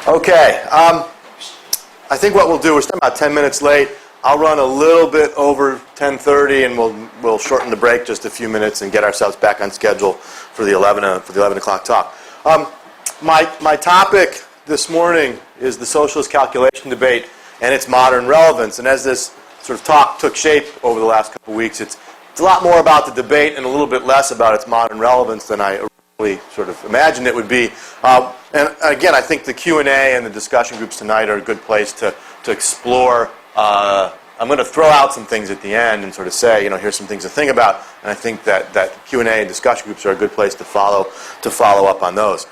Okay, I think what we'll do, we're still about 10 minutes late. I'll run a little bit over 10:30, and we'll shorten the break just a few minutes and get ourselves back on schedule for the 11 o'clock talk. My topic this morning is the socialist calculation debate and its modern relevance. And as this sort of talk took shape over the last couple of weeks, it's a lot more about the debate and a little bit less about its modern relevance than I originally sort of imagined it would be. And again, I think the Q&A and the discussion groups tonight are a good place to explore. I'm going to throw out some things at the end and sort of say, here's some things to think about. And I think that Q&A and discussion groups are a good place to follow up on those.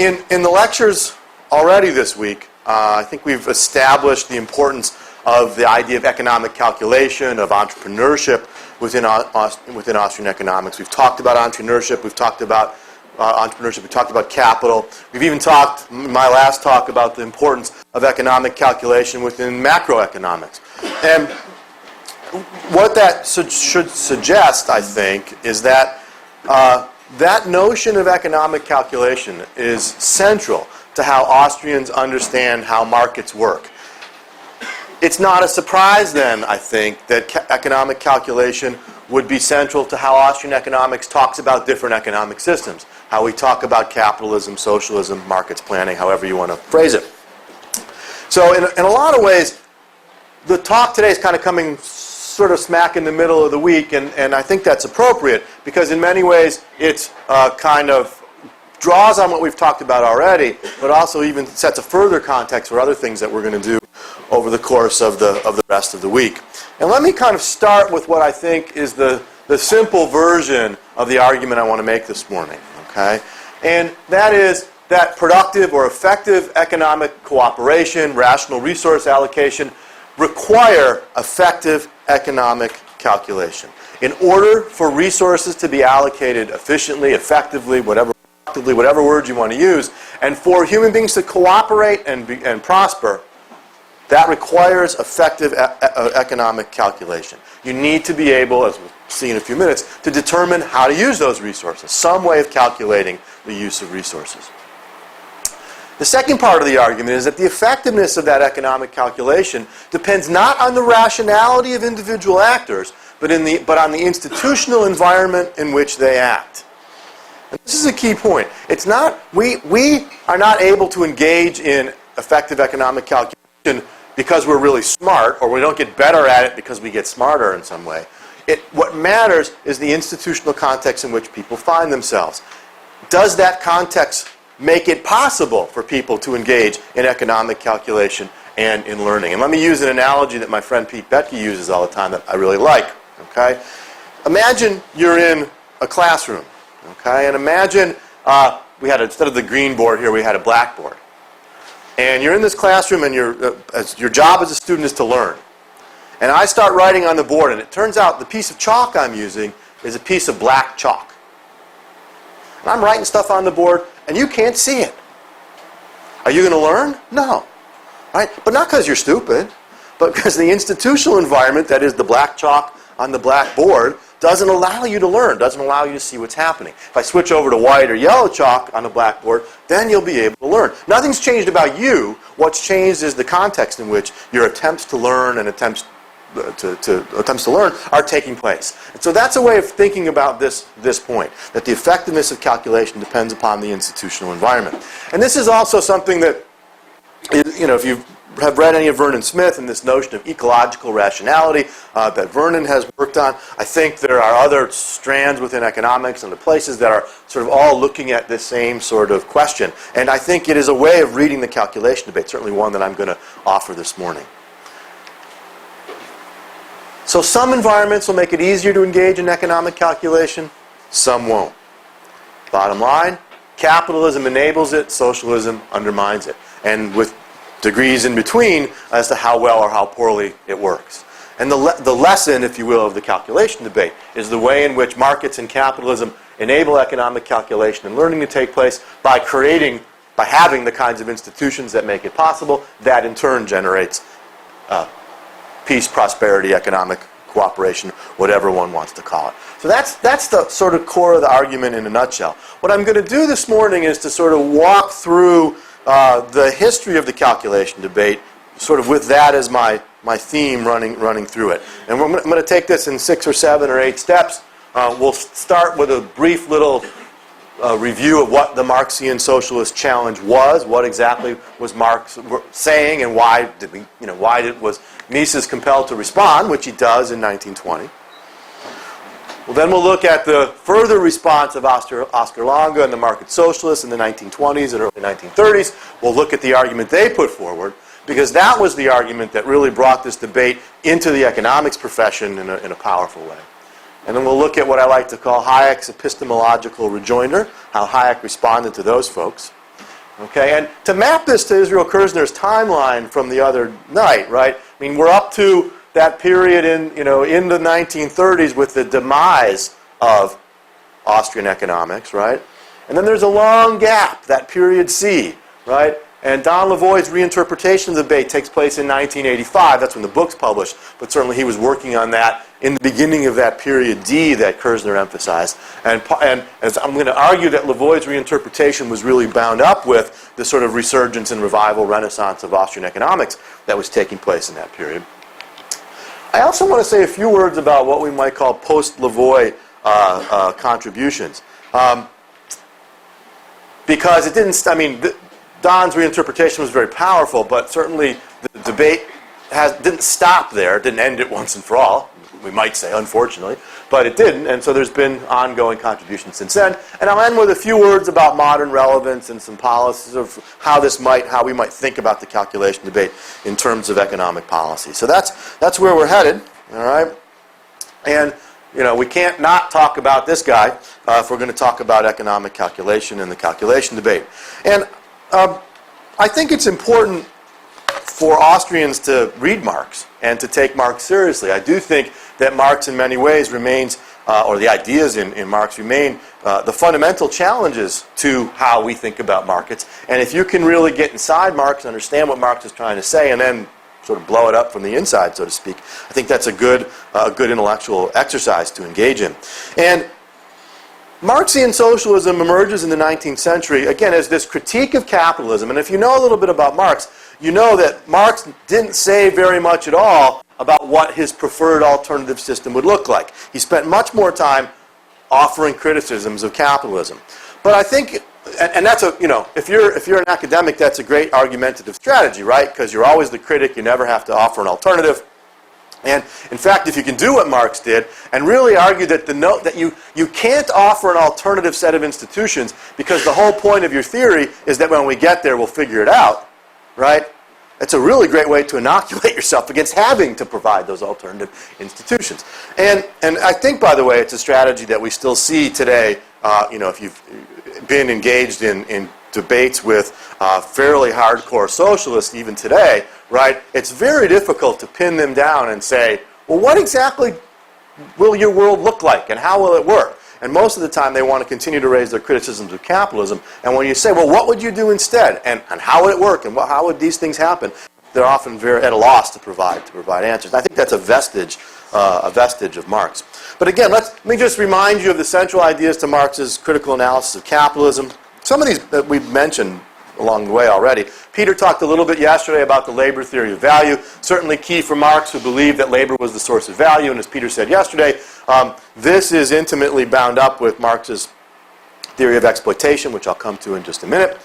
In the lectures already this week, I think we've established the importance of the idea of economic calculation, of entrepreneurship within Austrian economics. We've talked about entrepreneurship. We've talked about we've talked about capital. We've even talked, in my last talk, about the importance of economic calculation within macroeconomics. And what that should suggest, I think, is that that notion of economic calculation is central to how Austrians understand how markets work. It's not a surprise then, I think, that economic calculation would be central to how Austrian economics talks about different economic systems, how we talk about capitalism, socialism, markets planning, however you want to phrase it. So in a lot of ways, the talk today is kind of coming sort of smack in the middle of the week, and I think that's appropriate because in many ways it's kind of draws on what we've talked about already, but also even sets a further context for other things that we're going to do over the course of the rest of the week. And let me kind of start with what I think is the simple version of the argument I want to make this morning. Okay? And that is that productive or effective economic cooperation, rational resource allocation, require effective economic calculation. In order for resources to be allocated efficiently, effectively, whatever word you want to use, and for human beings to cooperate and prosper, that requires effective economic calculation. You need to be able, as we'll see in a few minutes, to determine how to use those resources, some way of calculating the use of resources. The second part of the argument is that the effectiveness of that economic calculation depends not on the rationality of individual actors, but on the institutional environment in which they act. And this is a key point. It's not, we are not able to engage in effective economic calculation because we're really smart, or we don't get better at it because we get smarter in some way. What matters is the institutional context in which people find themselves. Does that context make it possible for people to engage in economic calculation and in learning? And let me use an analogy that my friend Pete Boettke uses all the time that I really like. Okay? Imagine you're in a classroom. Okay? And imagine instead of the green board here, we had a blackboard. And you're in this classroom, and your job as a student is to learn. And I start writing on the board, and it turns out the piece of chalk I'm using is a piece of black chalk. And I'm writing stuff on the board, and you can't see it. Are you going to learn? No. Right? But not because you're stupid, but because the institutional environment, that is the black chalk on the black board, doesn't allow you to learn, doesn't allow you to see what's happening. If I switch over to white or yellow chalk on the blackboard, then you'll be able to learn. Nothing's changed about you. What's changed is the context in which your attempts to learn and attempts to learn are taking place. And so that's a way of thinking about this point, that the effectiveness of calculation depends upon the institutional environment. And this is also something that, if you have read any of Vernon Smith and this notion of ecological rationality that Vernon has worked on, I think there are other strands within economics and the places that are sort of all looking at this same sort of question. And I think it is a way of reading the calculation debate, certainly one that I'm going to offer this morning. So some environments will make it easier to engage in economic calculation, some won't. Bottom line, capitalism enables it, socialism undermines it. And with degrees in between as to how well or how poorly it works. And the lesson, if you will, of the calculation debate is the way in which markets and capitalism enable economic calculation and learning to take place by having the kinds of institutions that make it possible. That in turn generates peace, prosperity, economic cooperation, whatever one wants to call it. So that's the sort of core of the argument in a nutshell. What I'm going to do this morning is to sort of walk through the history of the calculation debate, sort of with that as my theme running through it. And I'm going to take this in 6 or 7 or 8 steps. We'll start with a brief little review of what the Marxian socialist challenge was, what exactly was Marx saying, and why was Mises compelled to respond, which he does in 1920. Well, then we'll look at the further response of Oscar Lange and the market socialists in the 1920s and early 1930s. We'll look at the argument they put forward, because that was the argument that really brought this debate into the economics profession in a powerful way. And then we'll look at what I like to call Hayek's epistemological rejoinder, how Hayek responded to those folks. Okay, and to map this to Israel Kirzner's timeline from the other night, right? I mean, we're up to that period in the 1930s with the demise of Austrian economics, right? And then there's a long gap, that period C, right? And Don Lavoie's reinterpretation of the debate takes place in 1985. That's when the book's published. But certainly he was working on that in the beginning of that period D that Kirzner emphasized. And as I'm going to argue that Lavoie's reinterpretation was really bound up with the sort of resurgence and revival renaissance of Austrian economics that was taking place in that period. I also want to say a few words about what we might call post-Lavoie contributions. Because it didn't, Don's reinterpretation was very powerful, but certainly the debate didn't stop there. It didn't end it once and for all, we might say, unfortunately. But it didn't, and so there's been ongoing contributions since then. And I'll end with a few words about modern relevance and some policies of how we might think about the calculation debate in terms of economic policy. So that's where we're headed, all right? And we can't not talk about this guy if we're going to talk about economic calculation and the calculation debate. And I think it's important for Austrians to read Marx and to take Marx seriously. I do think that Marx in many ways remains, or the ideas in Marx remain, the fundamental challenges to how we think about markets. And if you can really get inside Marx, understand what Marx is trying to say, and then sort of blow it up from the inside, so to speak, I think that's a good intellectual exercise to engage in. And Marxian socialism emerges in the 19th century, again, as this critique of capitalism. And if you know a little bit about Marx, you know that Marx didn't say very much at all about what his preferred alternative system would look like. He spent much more time offering criticisms of capitalism. But I think, and that's if you're an academic, that's a great argumentative strategy, right? Because you're always the critic, you never have to offer an alternative. And in fact, if you can do what Marx did and really argue that that you can't offer an alternative set of institutions because the whole point of your theory is that when we get there, we'll figure it out, right? It's a really great way to inoculate yourself against having to provide those alternative institutions. And I think, by the way, it's a strategy that we still see today. If you've been engaged in debates with fairly hardcore socialists even today, right, it's very difficult to pin them down and say, well, what exactly will your world look like and how will it work? And most of the time they want to continue to raise their criticisms of capitalism. And when you say, well, what would you do instead? And how would it work? And how would these things happen? They're often very at a loss to provide answers. I think that's a vestige of Marx. But again, let me just remind you of the central ideas to Marx's critical analysis of capitalism. Some of these that we've mentioned along the way already. Peter talked a little bit yesterday about the labor theory of value. Certainly key for Marx, who believed that labor was the source of value. And as Peter said yesterday, this is intimately bound up with Marx's theory of exploitation, which I'll come to in just a minute.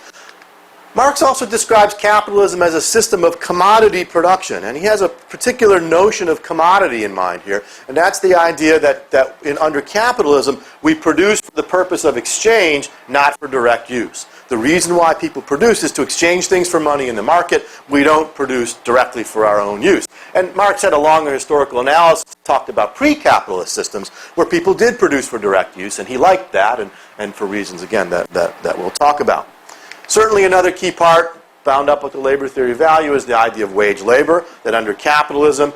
Marx also describes capitalism as a system of commodity production, and he has a particular notion of commodity in mind here, and that's the idea that under capitalism, we produce for the purpose of exchange, not for direct use. The reason why people produce is to exchange things for money in the market. We don't produce directly for our own use. And Marx had a longer historical analysis, talked about pre-capitalist systems, where people did produce for direct use, and he liked that, and for reasons, again, that we'll talk about. Certainly another key part bound up with the labor theory of value is the idea of wage labor, that under capitalism,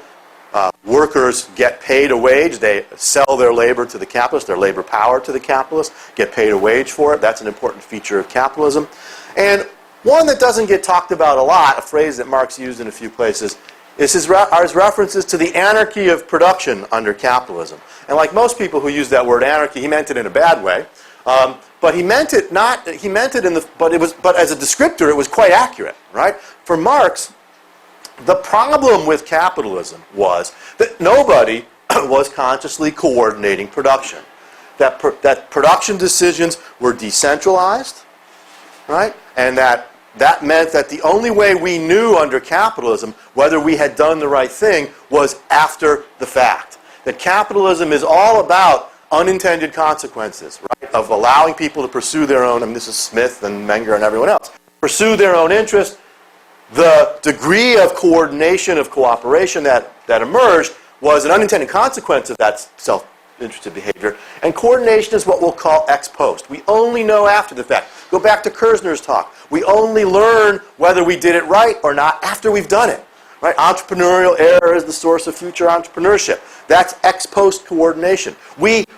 workers get paid a wage. They sell their labor to the capitalist, their labor power to the capitalist, get paid a wage for it. That's an important feature of capitalism. And one that doesn't get talked about a lot, a phrase that Marx used in a few places, is his references to the anarchy of production under capitalism. And like most people who use that word anarchy, he meant it in a bad way. But he meant it not. He meant it in the. But as a descriptor, it was quite accurate, right? For Marx, the problem with capitalism was that nobody was consciously coordinating production. That production decisions were decentralized, right? And that meant that the only way we knew under capitalism whether we had done the right thing was after the fact. That capitalism is all about unintended consequences, right? Of allowing people to pursue their own, I mean, this is Smith and Menger and everyone else, pursue their own interest. The degree of coordination, of cooperation that emerged was an unintended consequence of that self-interested behavior. And coordination is what we'll call ex post. We only know after the fact. Go back to Kerzner's talk. We only learn whether we did it right or not after we've done it. Right? Entrepreneurial error is the source of future entrepreneurship. That's ex post coordination.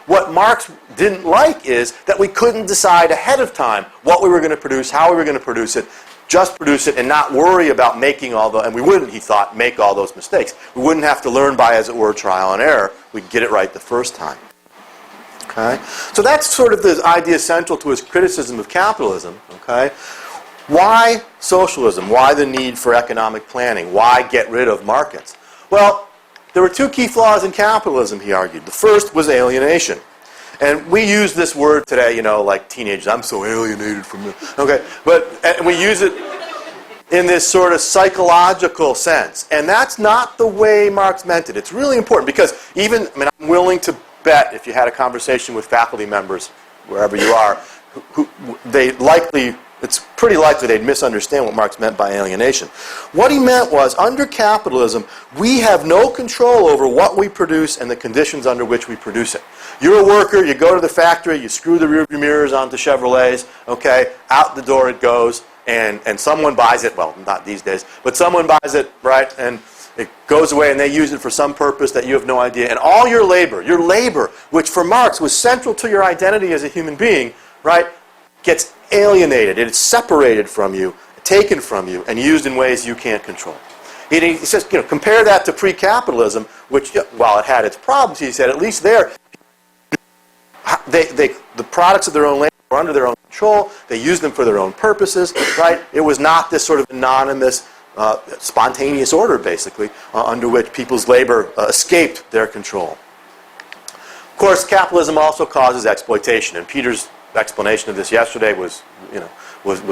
What Marx didn't like is that we couldn't decide ahead of time what we were going to produce, how we were going to produce it, just produce it and not worry about making and we wouldn't, he thought, make all those mistakes. We wouldn't have to learn by, as it were, trial and error. We'd get it right the first time. Okay? So that's sort of the idea central to his criticism of capitalism. Okay? Why socialism? Why the need for economic planning? Why get rid of markets? Well, there were two key flaws in capitalism, he argued. The first was alienation. And we use this word today, like teenagers, I'm so alienated from it. Okay, and we use it in this sort of psychological sense. And that's not the way Marx meant it. It's really important because I'm willing to bet if you had a conversation with faculty members, wherever you are, it's pretty likely they'd misunderstand what Marx meant by alienation. What he meant was, under capitalism, we have no control over what we produce and the conditions under which we produce it. You're a worker, you go to the factory, you screw the rearview mirrors onto Chevrolets, okay, out the door it goes, and someone buys it, well, not these days, but someone buys it, right, and it goes away and they use it for some purpose that you have no idea. And all your labor, which for Marx was central to your identity as a human being, right, gets alienated. It is separated from you, taken from you, and used in ways you can't control. He says, compare that to pre-capitalism, which, while it had its problems, he said, at least there, the products of their own labor were under their own control. They used them for their own purposes, right? It was not this sort of anonymous, spontaneous order, basically, under which people's labor escaped their control. Of course, capitalism also causes exploitation, and Peter's explanation of this yesterday was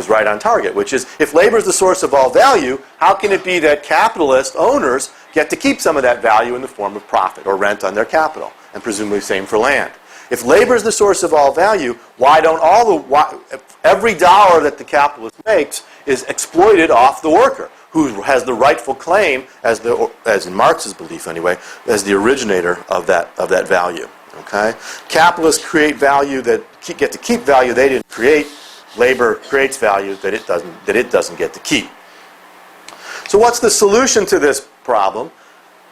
right on target, which is, if labor is the source of all value, how can it be that capitalist owners get to keep some of that value in the form of profit or rent on their capital, and presumably same for land? If labor is the source of all value, why don't every dollar that the capitalist makes is exploited off the worker, who has the rightful claim, as in Marx's belief anyway, as the originator of that value? Okay? Capitalists create value get to keep value they didn't create. Labor creates value that it doesn't get to keep. So what's the solution to this problem?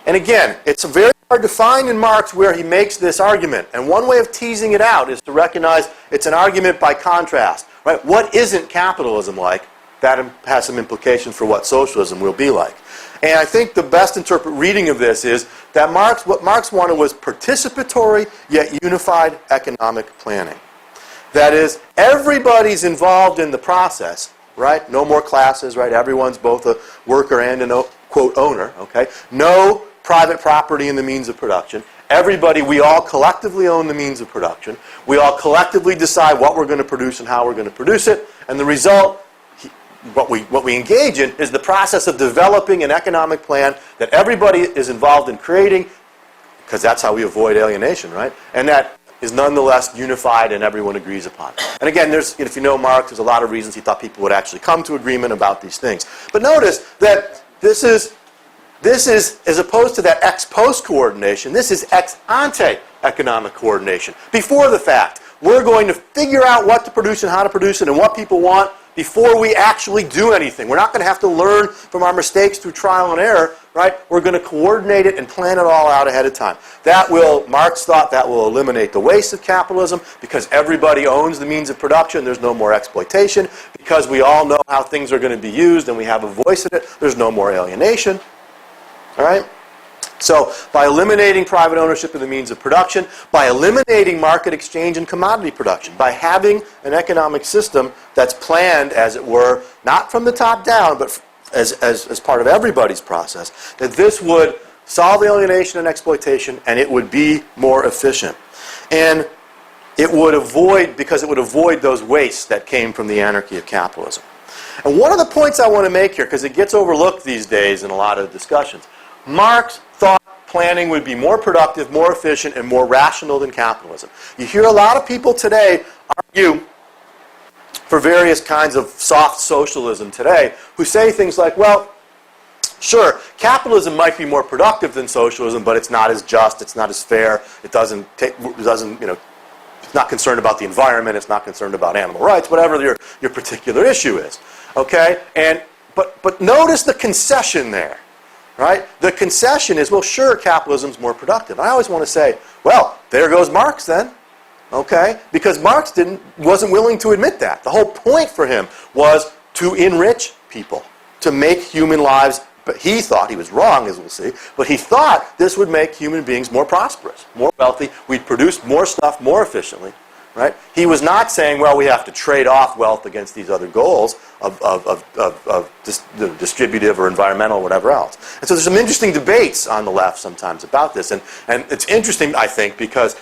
And again, it's very hard to find in Marx where he makes this argument. And one way of teasing it out is to recognize it's an argument by contrast. Right? What isn't capitalism like? That has some implications for what socialism will be like. And I think the best reading of this is that what Marx wanted was participatory yet unified economic planning. That is, everybody's involved in the process, right? No more classes, right? Everyone's both a worker and an, quote, owner, okay? No private property in the means of production. We all collectively own the means of production. We all collectively decide what we're going to produce and how we're going to produce it. And the result, what we engage in, is the process of developing an economic plan that everybody is involved in creating, because that's how we avoid alienation, right? And that is nonetheless unified and everyone agrees upon. And again, if you know Marx, there's a lot of reasons he thought people would actually come to agreement about these things. But notice that this is, as opposed to that ex post coordination, this is ex ante economic coordination. Before the fact, we're going to figure out what to produce and how to produce it and what people want before we actually do anything. We're not going to have to learn from our mistakes through trial and error, right? We're going to coordinate it and plan it all out ahead of time. Marx thought that will eliminate the waste of capitalism because everybody owns the means of production. There's no more exploitation. Because we all know how things are going to be used and we have a voice in it, there's no more alienation. All right? So by eliminating private ownership of the means of production, by eliminating market exchange and commodity production, by having an economic system that's planned, as it were, not from the top down, but as part of everybody's process, that this would solve alienation and exploitation, and it would be more efficient. And it would avoid, because it would avoid those wastes that came from the anarchy of capitalism. And one of the points I want to make here, because it gets overlooked these days in a lot of discussions, Marx thought planning would be more productive, more efficient, and more rational than capitalism. You hear a lot of people today argue for various kinds of soft socialism today who say things like, well, sure, capitalism might be more productive than socialism, but it's not as just, it's not as fair, it's not concerned about the environment, it's not concerned about animal rights, whatever your particular issue is. Okay? But notice the concession there. Right? The concession is, well, sure, capitalism's more productive. I always want to say, well, there goes Marx then. Okay? Because Marx wasn't willing to admit that. The whole point for him was to enrich people, to make human lives, but he thought, he was wrong, as we'll see, but he thought this would make human beings more prosperous, more wealthy, we'd produce more stuff more efficiently. Right? He was not saying, well, we have to trade off wealth against these other goals of distributive or environmental or whatever else. And so there's some interesting debates on the left sometimes about this. And it's interesting, I think, because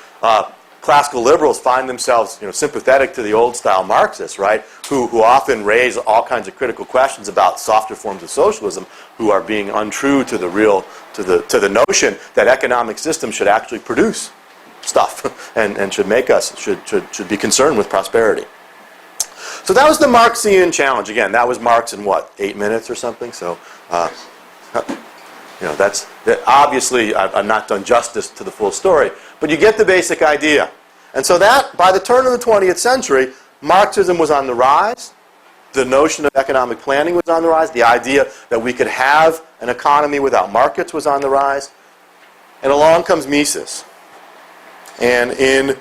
classical liberals find themselves sympathetic to the old-style Marxists, right, who often raise all kinds of critical questions about softer forms of socialism, who are being untrue to the notion that economic systems should actually produce stuff and should be concerned with prosperity. So that was the Marxian challenge. Again, that was Marx in what, 8 minutes or something? So that's obviously I've not done justice to the full story, but you get the basic idea. And so that by the turn of the 20th century, Marxism was on the rise. The notion of economic planning was on the rise. The idea that we could have an economy without markets was on the rise. And along comes Mises. And in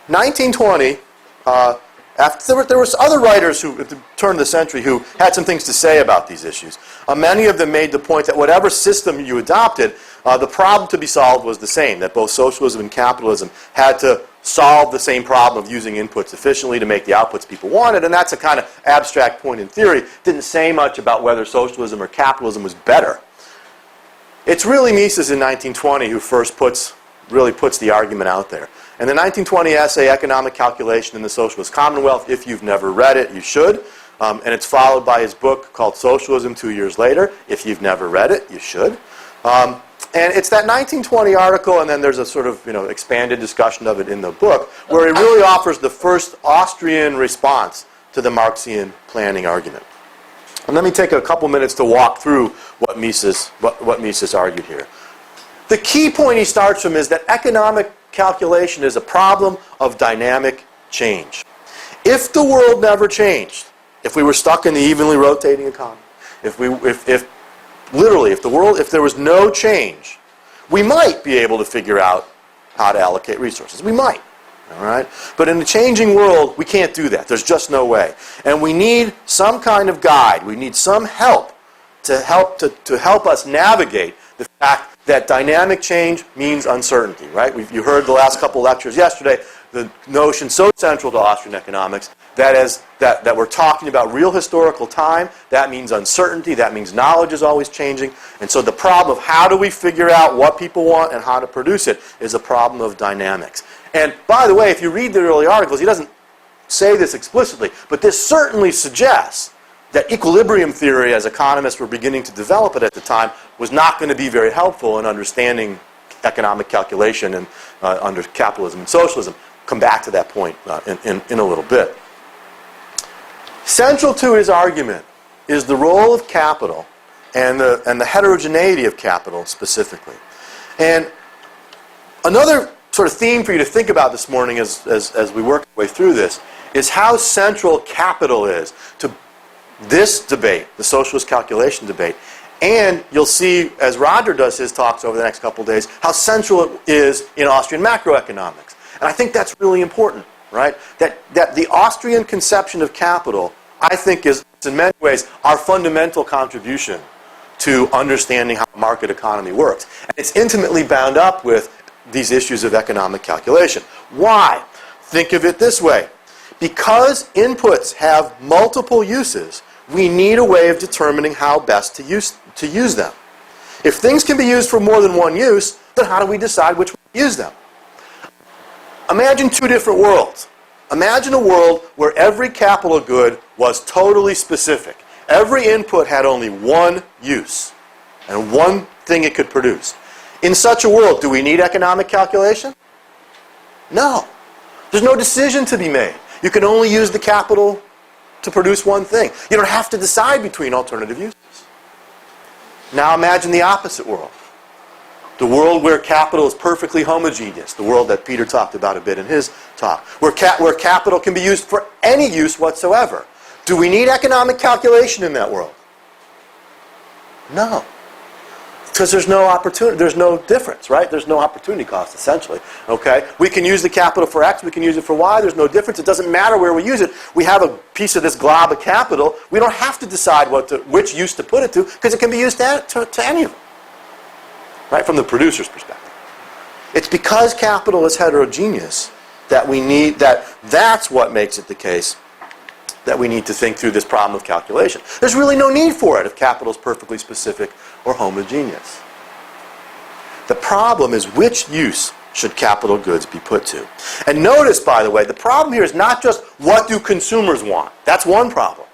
1920, there were other writers who, at the turn of the century, who had some things to say about these issues. Many of them made the point that whatever system you adopted, the problem to be solved was the same, that both socialism and capitalism had to solve the same problem of using inputs efficiently to make the outputs people wanted, and that's a kind of abstract point in theory. It didn't say much about whether socialism or capitalism was better. It's really Mises in 1920 who first really puts the argument out there. And the 1920 essay, Economic Calculation in the Socialist Commonwealth, if you've never read it, you should. And it's followed by his book called Socialism 2 years later. If you've never read it, you should. And it's that 1920 article, and then there's a sort of expanded discussion of it in the book, where he really offers the first Austrian response to the Marxian planning argument. And let me take a couple minutes to walk through what Mises argued here. The key point he starts from is that economic calculation is a problem of dynamic change. If the world never changed, if we were stuck in the evenly rotating economy, if there was no change, we might be able to figure out how to allocate resources. We might. All right? But in a changing world, we can't do that. There's just no way. And we need some kind of guide. We need some help to help us navigate the fact that dynamic change means uncertainty, right? You heard the last couple lectures yesterday, the notion so central to Austrian economics, that we're talking about real historical time. That means uncertainty. That means knowledge is always changing. And so the problem of how do we figure out what people want and how to produce it is a problem of dynamics. And by the way, if you read the early articles, he doesn't say this explicitly, but this certainly suggests that equilibrium theory, as economists were beginning to develop it at the time, was not going to be very helpful in understanding economic calculation and under capitalism and socialism. Come back to that point in a little bit. Central to his argument is the role of capital and the heterogeneity of capital specifically. And another sort of theme for you to think about this morning as we work our way through this is how central capital is to this debate, the socialist calculation debate. And you'll see, as Roger does his talks over the next couple of days, how central it is in Austrian macroeconomics. And I think that's really important, right? That the Austrian conception of capital, I think, is in many ways our fundamental contribution to understanding how a market economy works. And it's intimately bound up with these issues of economic calculation. Why? Think of it this way. Because inputs have multiple uses, we need a way of determining how best to use them. If things can be used for more than one use, then how do we decide which one to use them? Imagine two different worlds. Imagine a world where every capital good was totally specific. Every input had only one use and one thing it could produce. In such a world, do we need economic calculation? No. There's no decision to be made. You can only use the capital to produce one thing. You don't have to decide between alternative uses. Now imagine the opposite world. The world where capital is perfectly homogeneous. The world that Peter talked about a bit in his talk. Where capital can be used for any use whatsoever. Do we need economic calculation in that world? No. Because there's no opportunity, there's no difference, right? There's no opportunity cost, essentially. Okay? We can use the capital for X, we can use it for Y, there's no difference. It doesn't matter where we use it. We have a piece of this glob of capital. We don't have to decide which use to put it to, because it can be used to any of them. Right? From the producer's perspective. It's because capital is heterogeneous that we need, that's what makes it the case that we need to think through this problem of calculation. There's really no need for it if capital is perfectly specific or homogeneous. The problem is which use should capital goods be put to. And notice, by the way, the problem here is not just what do consumers want. That's one problem.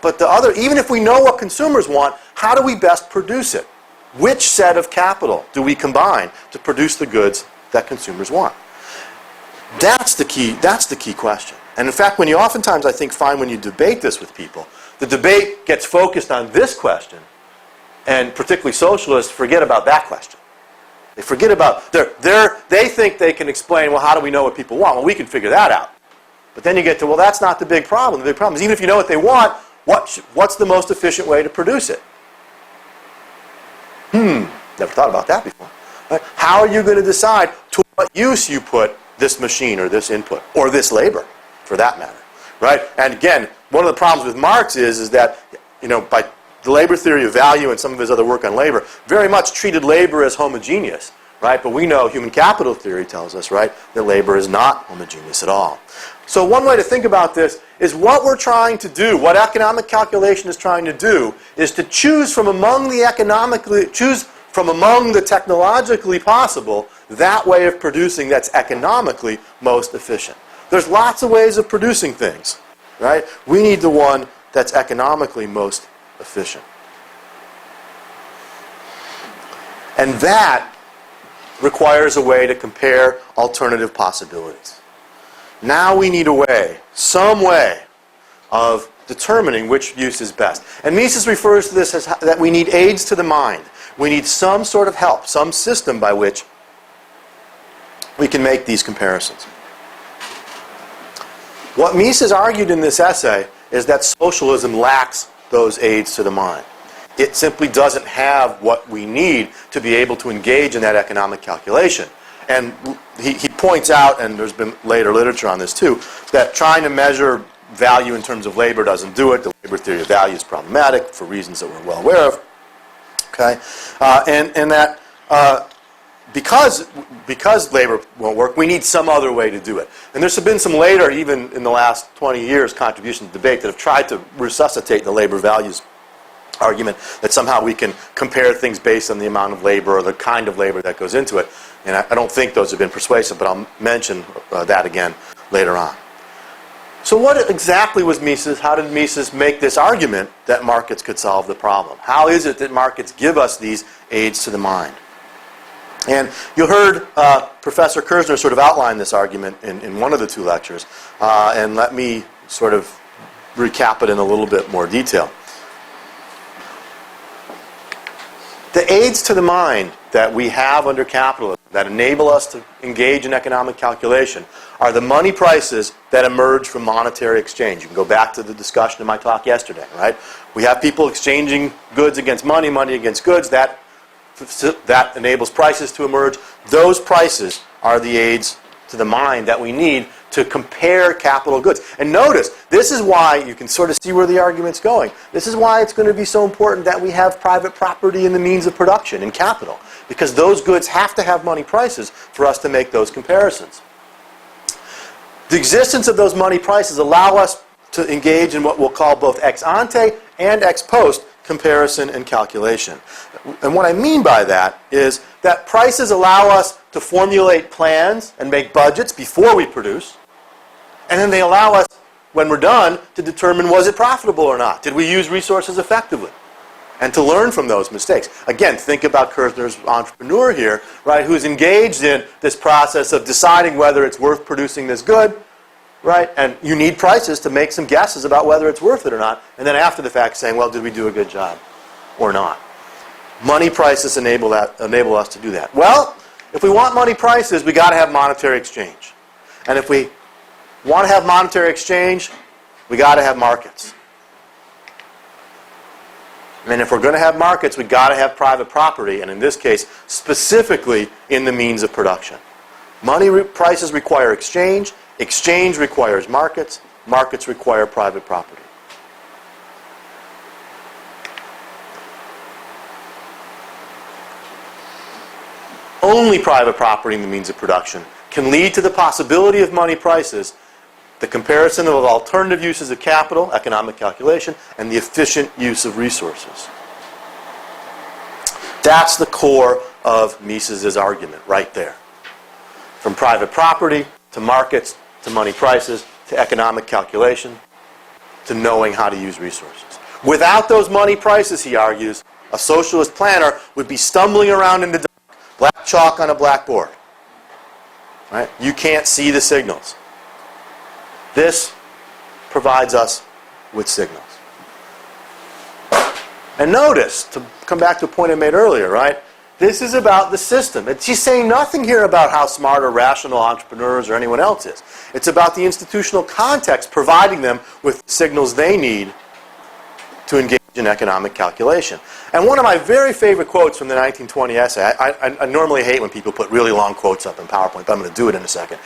But the other, even if we know what consumers want, how do we best produce it? Which set of capital do we combine to produce the goods that consumers want? That's the key question. And in fact, when you oftentimes, I think, find when you debate this with people, the debate gets focused on this question, and particularly socialists forget about that question. They forget about, they think they can explain, well, how do we know what people want? Well, we can figure that out. But then you get to, well, that's not the big problem. The big problem is, even if you know what they want, what's the most efficient way to produce it? Never thought about that before. Right? How are you going to decide to what use you put this machine or this input or this labor, for that matter, right? And again, one of the problems with Marx is that, by the labor theory of value and some of his other work on labor, very much treated labor as homogeneous, right? But we know human capital theory tells us, right, that labor is not homogeneous at all. So one way to think about this is what we're trying to do, what economic calculation is trying to do, is to choose from among the technologically possible that way of producing that's economically most efficient. There's lots of ways of producing things, right? We need the one that's economically most efficient. And that requires a way to compare alternative possibilities. Now we need a way, some way, of determining which use is best. And Mises refers to this as that we need aids to the mind. We need some sort of help, some system by which we can make these comparisons. What Mises argued in this essay is that socialism lacks those aids to the mind. It simply doesn't have what we need to be able to engage in that economic calculation. And he points out, and there's been later literature on this too, that trying to measure value in terms of labor doesn't do it. The labor theory of value is problematic for reasons that we're well aware of. Okay, and that because labor won't work, we need some other way to do it. And there's been some later, even in the last 20 years, contributions to debate that have tried to resuscitate the labor values argument, that somehow we can compare things based on the amount of labor or the kind of labor that goes into it. And I don't think those have been persuasive, but I'll mention that again later on. So what exactly was Mises? How did Mises make this argument that markets could solve the problem? How is it that markets give us these aids to the mind? And you heard Professor Kerzner sort of outline this argument in one of the two lectures. And let me sort of recap it in a little bit more detail. The aids to the mind that we have under capitalism that enable us to engage in economic calculation are the money prices that emerge from monetary exchange. You can go back to the discussion in my talk yesterday, right? We have people exchanging goods against money, money against goods. That enables prices to emerge. Those prices are the aids to the mind that we need to compare capital goods. And notice, this is why you can sort of see where the argument's going. This is why it's going to be so important that we have private property in the means of production, in capital. Because those goods have to have money prices for us to make those comparisons. The existence of those money prices allow us to engage in what we'll call both ex ante and ex post comparison and calculation. And what I mean by that is that prices allow us to formulate plans and make budgets before we produce. And then they allow us, when we're done, to determine was it profitable or not? Did we use resources effectively? And to learn from those mistakes. Again, think about Kerzner's entrepreneur here, right, who's engaged in this process of deciding whether it's worth producing this good, right? And you need prices to make some guesses about whether it's worth it or not. And then after the fact saying, well, did we do a good job or not? Money prices enable us to do that. Well, if we want money prices, we got to have monetary exchange. And if we want to have monetary exchange, we got to have markets. And if we're going to have markets, we got to have private property, and in this case, specifically in the means of production. Money prices require exchange. Exchange requires markets. Markets require private property. Only private property in the means of production can lead to the possibility of money prices, the comparison of alternative uses of capital, economic calculation, and the efficient use of resources. That's the core of Mises's argument right there. From private property to markets to money prices to economic calculation to knowing how to use resources. Without those money prices, he argues, a socialist planner would be stumbling around in the dark, black chalk on a blackboard. Right? You can't see the signals. This provides us with signals. And notice, to come back to a point I made earlier, right? This is about the system. She's saying nothing here about how smart or rational entrepreneurs or anyone else is. It's about the institutional context providing them with signals they need to engage in economic calculation. And one of my very favorite quotes from the 1920 essay, I normally hate when people put really long quotes up in PowerPoint, but I'm going to do it in a second,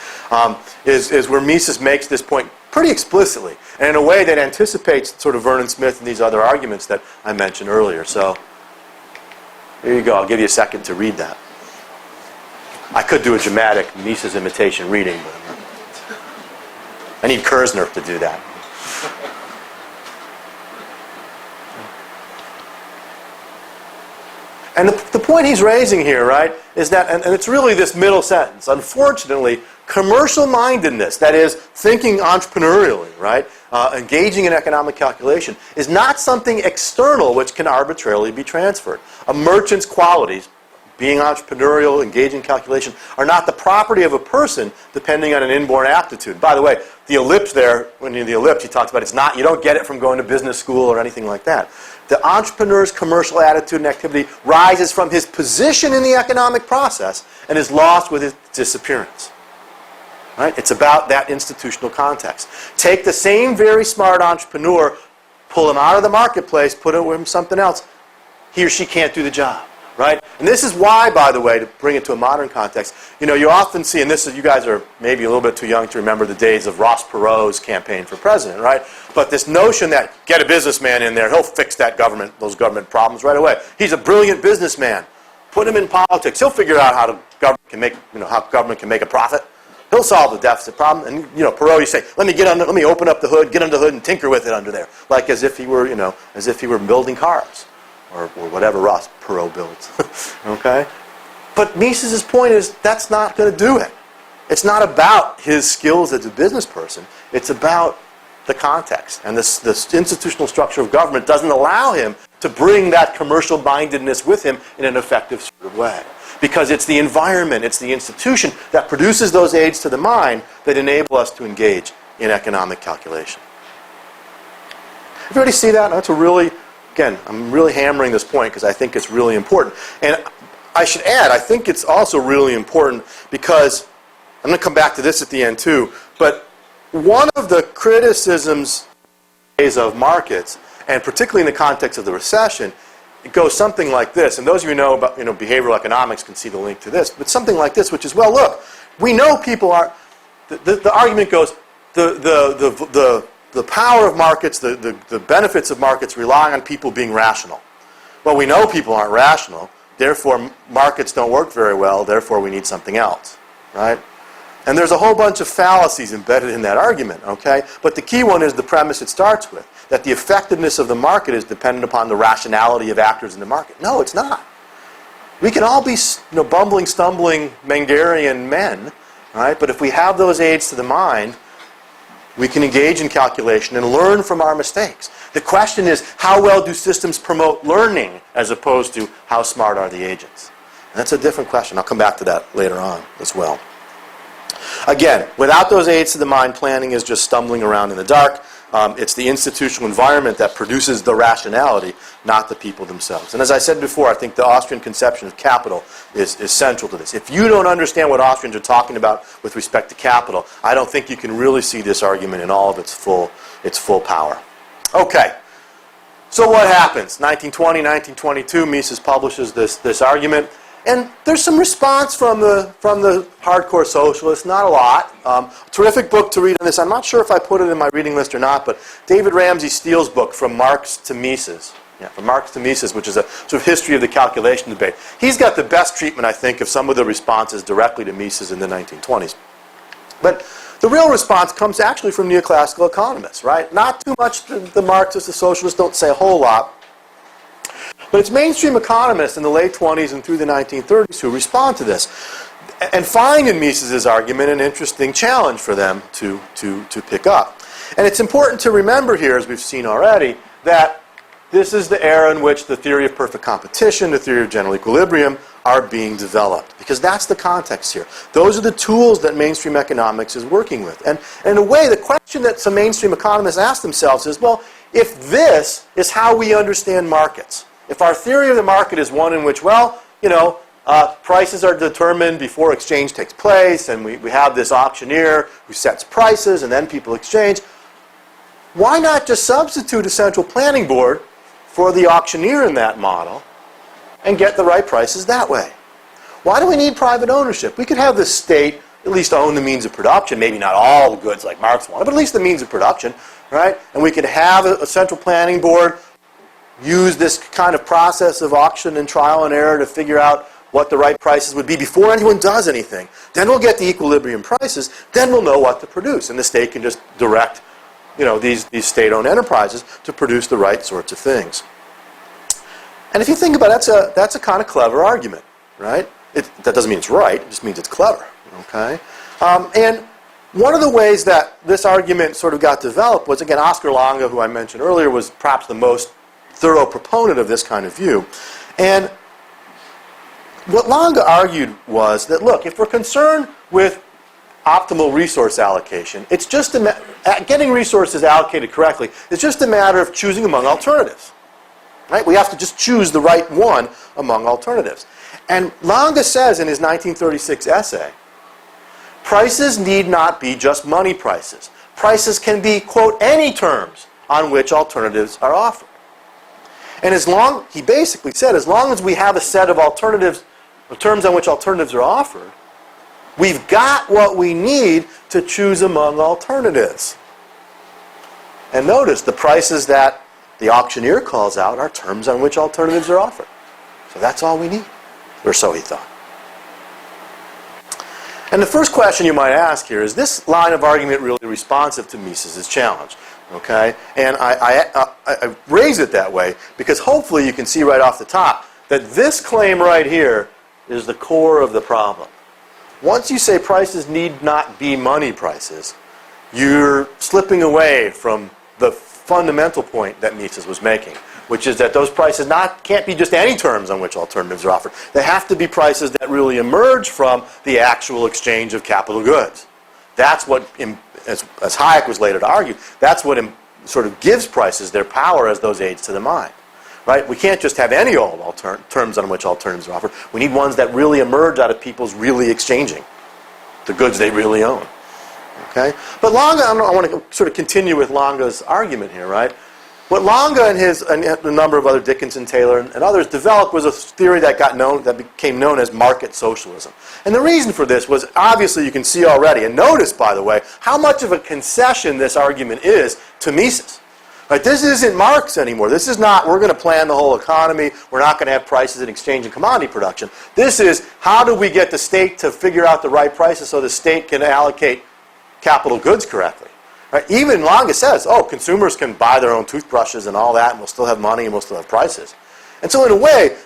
is where Mises makes this point pretty explicitly, and in a way that anticipates sort of Vernon Smith and these other arguments that I mentioned earlier. So here you go. I'll give you a second to read that. I could do a dramatic Mises imitation reading, but I need Kerzner to do that. And the point he's raising here, right, is that, and it's really this middle sentence, unfortunately, commercial mindedness, that is, thinking entrepreneurially, right, engaging in economic calculation, is not something external which can arbitrarily be transferred. A merchant's qualities, being entrepreneurial, engaging in calculation, are not the property of a person depending on an inborn aptitude. By the way, the ellipse there, when in the ellipse he talks about it's not, you don't get it from going to business school or anything like that. The entrepreneur's commercial attitude and activity rises from his position in the economic process and is lost with his disappearance. Right? It's about that institutional context. Take the same very smart entrepreneur, pull him out of the marketplace, put him with something else. He or she can't do the job. Right? And this is why, by the way, to bring it to a modern context, you often see, and this is, you guys are maybe a little bit too young to remember the days of Ross Perot's campaign for president, right? But this notion that get a businessman in there, he'll fix those government problems right away. He's a brilliant businessman. Put him in politics. He'll figure out how government can make a profit. He'll solve the deficit problem. And Perot, you say, let me open up the hood, get under the hood, and tinker with it under there, like as if he were building cars. Or whatever Ross Perot builds. Okay? But Mises's point is that's not going to do it. It's not about his skills as a business person. It's about the context. And this institutional structure of government doesn't allow him to bring that commercial mindedness with him in an effective sort of way. Because it's the environment, it's the institution that produces those aids to the mind that enable us to engage in economic calculation. Everybody see that? That's a really... Again, I'm really hammering this point because I think it's really important. And I should add, I think it's also really important because, I'm going to come back to this at the end too, but one of the criticisms of markets, and particularly in the context of the recession, it goes something like this. And those of you who know about behavioral economics can see the link to this, but something like this, which is, well, look, we know people are... the argument goes, the power of markets, the benefits of markets rely on people being rational. Well, we know people aren't rational, therefore markets don't work very well, therefore we need something else, right? And there's a whole bunch of fallacies embedded in that argument, okay? But the key one is the premise it starts with, that the effectiveness of the market is dependent upon the rationality of actors in the market. No, it's not. We can all be, bumbling, stumbling Mengerian men, right? But if we have those aids to the mind, we can engage in calculation and learn from our mistakes. The question is, how well do systems promote learning as opposed to how smart are the agents? And that's a different question. I'll come back to that later on as well. Again, without those aids to the mind, planning is just stumbling around in the dark. It's the institutional environment that produces the rationality, not the people themselves. And as I said before, I think the Austrian conception of capital is central to this. If you don't understand what Austrians are talking about with respect to capital, I don't think you can really see this argument in all of its full power. Okay, so what happens? 1920, 1922, Mises publishes this argument. And there's some response from the hardcore socialists, not a lot. Terrific book to read on this. I'm not sure if I put it in my reading list or not, but David Ramsey Steele's book, From Marx to Mises. Yeah, From Marx to Mises, which is a sort of history of the calculation debate. He's got the best treatment, I think, of some of the responses directly to Mises in the 1920s. But the real response comes actually from neoclassical economists, right? Not too much, the Marxists, the socialists don't say a whole lot. But it's mainstream economists in the late 20s and through the 1930s who respond to this and find in Mises' argument an interesting challenge for them to pick up. And it's important to remember here, as we've seen already, that this is the era in which the theory of perfect competition, the theory of general equilibrium are being developed. Because that's the context here. Those are the tools that mainstream economics is working with. And in a way, the question that some mainstream economists ask themselves is, well, if this is how we understand markets, if our theory of the market is one in which, well, prices are determined before exchange takes place, and we have this auctioneer who sets prices, and then people exchange, why not just substitute a central planning board for the auctioneer in that model and get the right prices that way? Why do we need private ownership? We could have the state at least own the means of production, maybe not all the goods like Marx wanted, but at least the means of production, right? And we could have a central planning board use this kind of process of auction and trial and error to figure out what the right prices would be before anyone does anything. Then we'll get the equilibrium prices. Then we'll know what to produce. And the state can just direct, these state-owned enterprises to produce the right sorts of things. And if you think about it, that's a kind of clever argument, right? That doesn't mean it's right. It just means it's clever, okay? And one of the ways that this argument sort of got developed was, again, Oscar Lange, who I mentioned earlier, was perhaps the most thorough proponent of this kind of view. And what Lange argued was that, look, if we're concerned with optimal resource allocation, it's just getting resources allocated correctly, it's just a matter of choosing among alternatives. Right? We have to just choose the right one among alternatives. And Lange says in his 1936 essay, prices need not be just money prices. Prices can be, quote, any terms on which alternatives are offered. And he basically said, as long as we have a set of alternatives, of terms on which alternatives are offered, we've got what we need to choose among alternatives. And notice, the prices that the auctioneer calls out are terms on which alternatives are offered. So that's all we need, or so he thought. And the first question you might ask here is this line of argument really responsive to Mises' challenge? Okay, and I raise it that way because hopefully you can see right off the top that this claim right here is the core of the problem. Once you say prices need not be money prices, you're slipping away from the fundamental point that Mises was making, which is that those prices can't be just any terms on which alternatives are offered. They have to be prices that really emerge from the actual exchange of capital goods. That's what, as Hayek was later to argue, that's what sort of gives prices their power as those aids to the mind. Right? We can't just have any old terms on which alternatives are offered. We need ones that really emerge out of people's really exchanging the goods they really own. Okay? But Lange, I want to sort of continue with Lange's argument here, right? What Longa and a number of other, Dickinson, Taylor, and others developed was a theory that became known as market socialism. And the reason for this was, obviously, you can see already, and notice, by the way, how much of a concession this argument is to Mises. Right? This isn't Marx anymore. This is not, we're going to plan the whole economy, we're not going to have prices in exchange and commodity production. This is, how do we get the state to figure out the right prices so the state can allocate capital goods correctly? Right? Even Longa says, oh, consumers can buy their own toothbrushes and all that, and we'll still have money and we'll still have prices. And so in a way,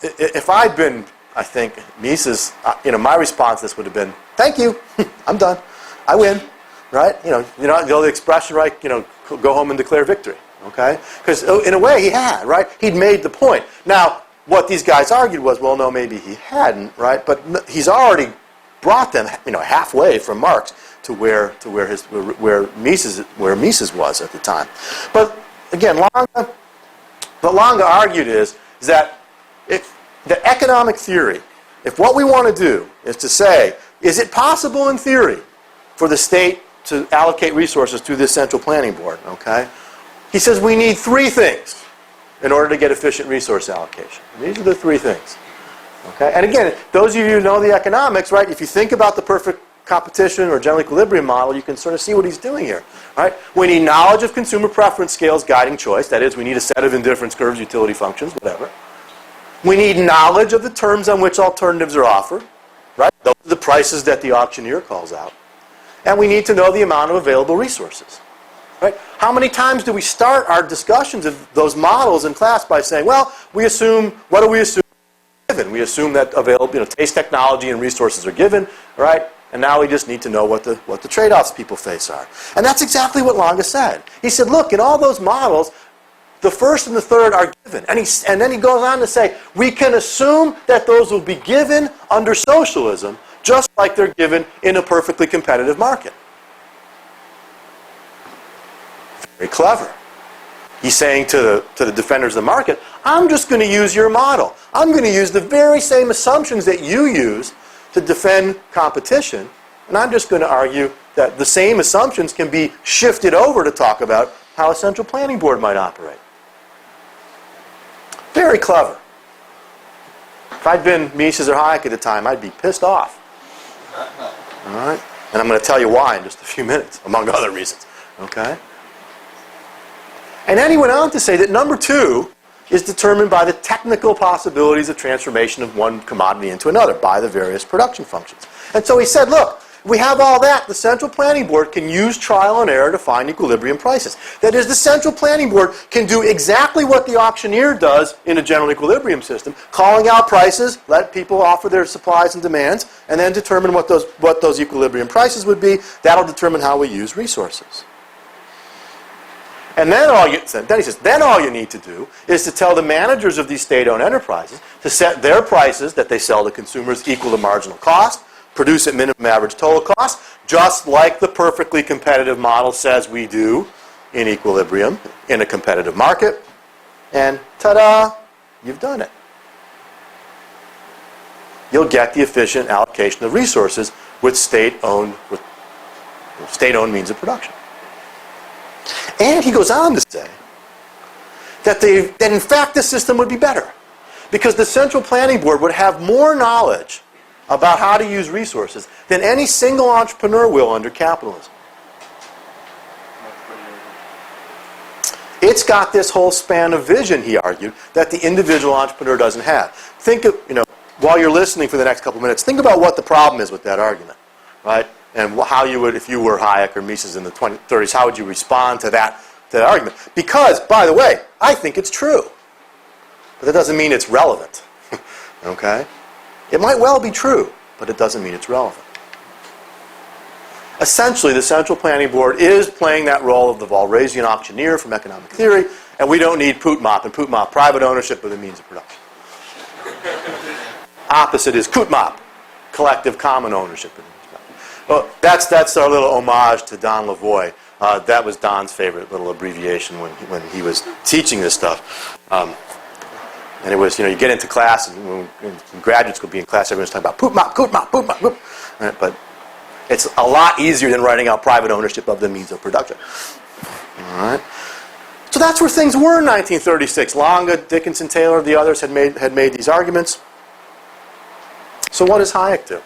if I'd been, I think, Mises, my response to this would have been, thank you, I'm done, I win, right? The old expression, right? Go home and declare victory, okay? Because in a way he had, right? He'd made the point. Now, what these guys argued was, well, no, maybe he hadn't, right? But he's already brought them, halfway from Marx to where Mises was at the time. But again, what Longa argued is that if the economic theory, if what we want to do is to say, is it possible in theory for the state to allocate resources to this central planning board, okay? He says we need three things in order to get efficient resource allocation. And these are the three things, okay? And again, those of you who know the economics, right, if you think about the perfect competition or general equilibrium model, you can sort of see what he's doing here, right? We need knowledge of consumer preference scales guiding choice. That is, we need a set of indifference curves, utility functions, whatever. We need knowledge of the terms on which alternatives are offered, right? Those are the prices that the auctioneer calls out. And we need to know the amount of available resources, right? How many times do we start our discussions of those models in class by saying, well, we assume, what do we assume? Given. We assume that available, taste, technology, and resources are given, right? And now we just need to know what the trade-offs people face are. And that's exactly what Longa said. He said, look, in all those models, the first and the third are given. And then he goes on to say, we can assume that those will be given under socialism, just like they're given in a perfectly competitive market. Very clever. He's saying to the defenders of the market, I'm just going to use your model. I'm going to use the very same assumptions that you use to defend competition, and I'm just going to argue that the same assumptions can be shifted over to talk about how a central planning board might operate. Very clever. If I'd been Mises or Hayek at the time, I'd be pissed off. All right? And I'm going to tell you why in just a few minutes, among other reasons. Okay? And then he went on to say that number two is determined by the technical possibilities of transformation of one commodity into another by the various production functions. And so he said, look, we have all that. The central planning board can use trial and error to find equilibrium prices. That is, the central planning board can do exactly what the auctioneer does in a general equilibrium system, calling out prices, let people offer their supplies and demands, and then determine what those equilibrium prices would be. That'll determine how we use resources. And then he says, then all you need to do is to tell the managers of these state-owned enterprises to set their prices that they sell to consumers equal to marginal cost, produce at minimum average total cost, just like the perfectly competitive model says we do in equilibrium in a competitive market. And ta-da, you've done it. You'll get the efficient allocation of resources with state-owned means of production. And he goes on to say that in fact this system would be better because the central planning board would have more knowledge about how to use resources than any single entrepreneur will under capitalism. It's got this whole span of vision, he argued, that the individual entrepreneur doesn't have. Think of, while you're listening for the next couple of minutes, think about what the problem is with that argument, right? And how you would, if you were Hayek or Mises in the 30s, how would you respond to that argument? Because, by the way, I think it's true. But that doesn't mean it's relevant. Okay? It might well be true, but it doesn't mean it's relevant. Essentially, the Central Planning Board is playing that role of the Walrasian auctioneer from economic theory, and we don't need Putmop, and Putmop, private ownership of the means of production. Opposite is Kutmop, collective common ownership of the means of production. Well, that's our little homage to Don Lavoie. That was Don's favorite little abbreviation when he was teaching this stuff. And it was, you get into class, and when graduate school, be in class, everyone's talking about Putmop, Kutmop, Putmop, Putmop. Right? But it's a lot easier than writing out private ownership of the means of production. All right. So that's where things were in 1936. Longa, Dickinson, Taylor, the others had made these arguments. So what does Hayek do?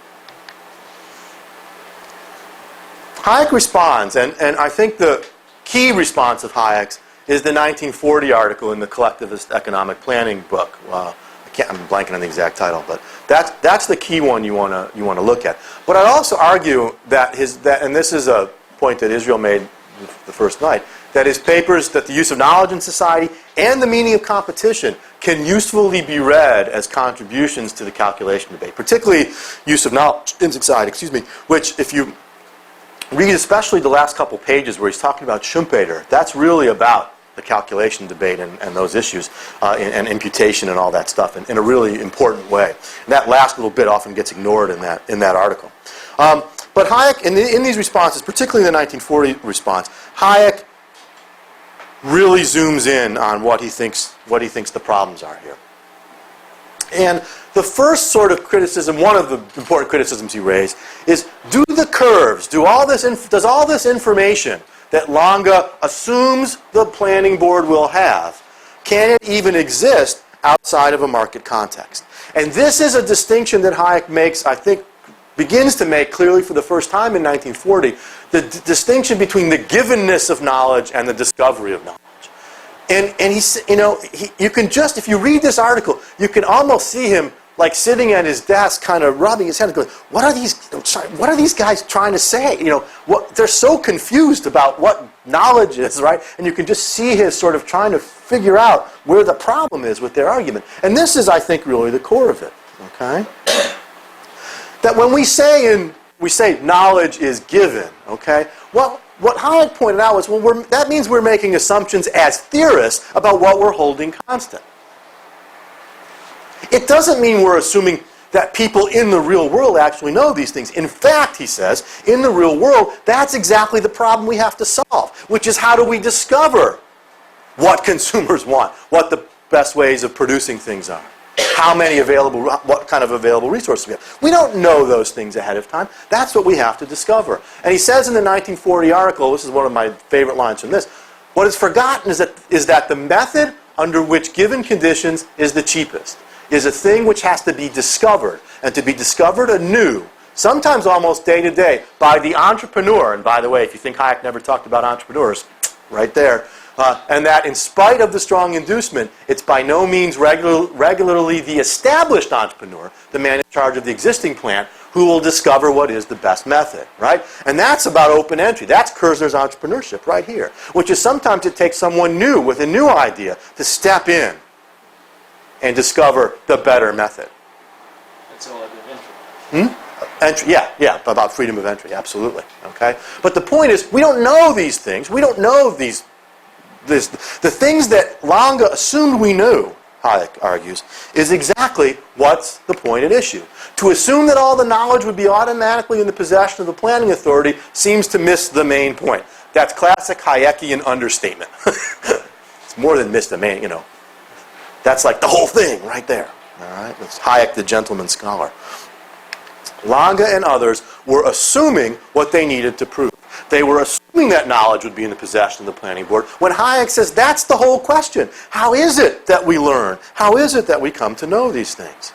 Hayek responds, and I think the key response of Hayek's is the 1940 article in the Collectivist Economic Planning book. I'm blanking on the exact title, but that's the key one you want to look at. But I'd also argue that and this is a point that Israel made the first night, that his papers, that the use of knowledge in society and the meaning of competition can usefully be read as contributions to the calculation debate, particularly use of knowledge in society, which if you read especially the last couple pages where he's talking about Schumpeter, that's really about the calculation debate and those issues and imputation and all that stuff in a really important way. And that last little bit often gets ignored in that article. But Hayek, in these responses, particularly the 1940 response, Hayek really zooms in on what he thinks the problems are here. And the first sort of criticism, one of the important criticisms he raised, is do the curves, does all this information that Longa assumes the planning board will have, can it even exist outside of a market context? And this is a distinction that Hayek makes, I think, begins to make clearly for the first time in 1940, the distinction between the givenness of knowledge and the discovery of knowledge. And he's, you can just, if you read this article, you can almost see him like sitting at his desk, kind of rubbing his head, and going, "What are these guys trying to say?" They're so confused about what knowledge is, right? And you can just see his sort of trying to figure out where the problem is with their argument. And this is, I think, really the core of it. Okay, that when we say knowledge is given, okay, well, what Hayek pointed out was, well, that means we're making assumptions as theorists about what we're holding constant. It doesn't mean we're assuming that people in the real world actually know these things. In fact, he says, in the real world, that's exactly the problem we have to solve, which is how do we discover what consumers want, what the best ways of producing things are, what kind of available resources we have. We don't know those things ahead of time. That's what we have to discover. And he says in the 1940 article, this is one of my favorite lines from this, what is forgotten is that the method under which given conditions is the cheapest, is a thing which has to be discovered, and to be discovered anew, sometimes almost day to day, by the entrepreneur. And by the way, if you think Hayek never talked about entrepreneurs, right there. And that in spite of the strong inducement, it's by no means regularly the established entrepreneur, the man in charge of the existing plant, who will discover what is the best method, right? And that's about open entry. That's Kerzner's entrepreneurship right here, which is sometimes it takes someone new with a new idea to step in and discover the better method. That's all about entry. Yeah, about freedom of entry, absolutely. Okay, but the point is, we don't know these things. We don't know the things that Longa assumed we knew, Hayek argues, is exactly what's the point at issue. To assume that all the knowledge would be automatically in the possession of the planning authority seems to miss the main point. That's classic Hayekian understatement. It's more than miss the main, That's like the whole thing right there. All right, that's Hayek, the gentleman scholar. Longa and others were assuming what they needed to prove. They were assuming that knowledge would be in the possession of the planning board, when Hayek says that's the whole question. How is it that we learn? How is it that we come to know these things?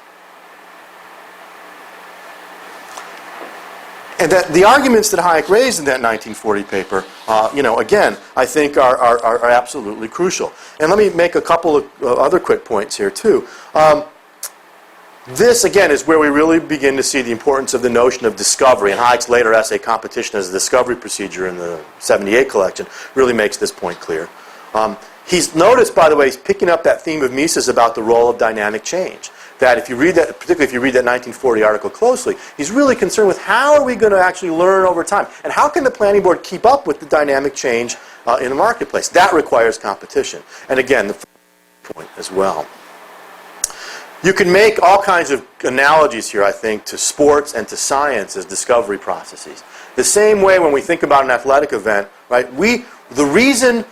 And that the arguments that Hayek raised in that 1940 paper, again, I think are absolutely crucial. And let me make a couple of other quick points here, too. This, again, is where we really begin to see the importance of the notion of discovery. And Hayek's later essay, Competition as a Discovery Procedure, in the 78 collection, really makes this point clear. He's noticed, by the way, he's picking up that theme of Mises about the role of dynamic change. That if you read that, particularly if you read that 1940 article closely, he's really concerned with how are we going to actually learn over time? And how can the planning board keep up with the dynamic change in the marketplace? That requires competition. And again, the point as well. You can make all kinds of analogies here, I think, to sports and to science as discovery processes. The same way when we think about an athletic event, right? The reason,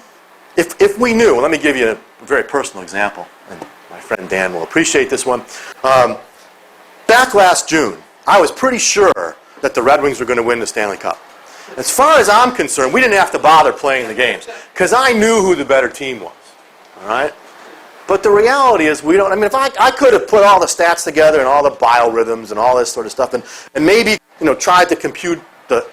if we knew, let me give you a very personal example, and my friend Dan will appreciate this one. Back last June, I was pretty sure that the Red Wings were going to win the Stanley Cup. As far as I'm concerned, we didn't have to bother playing the games because I knew who the better team was. All right? But the reality is we don't, I mean, if I could have put all the stats together and all the biorhythms and all this sort of stuff and maybe, tried to compute the,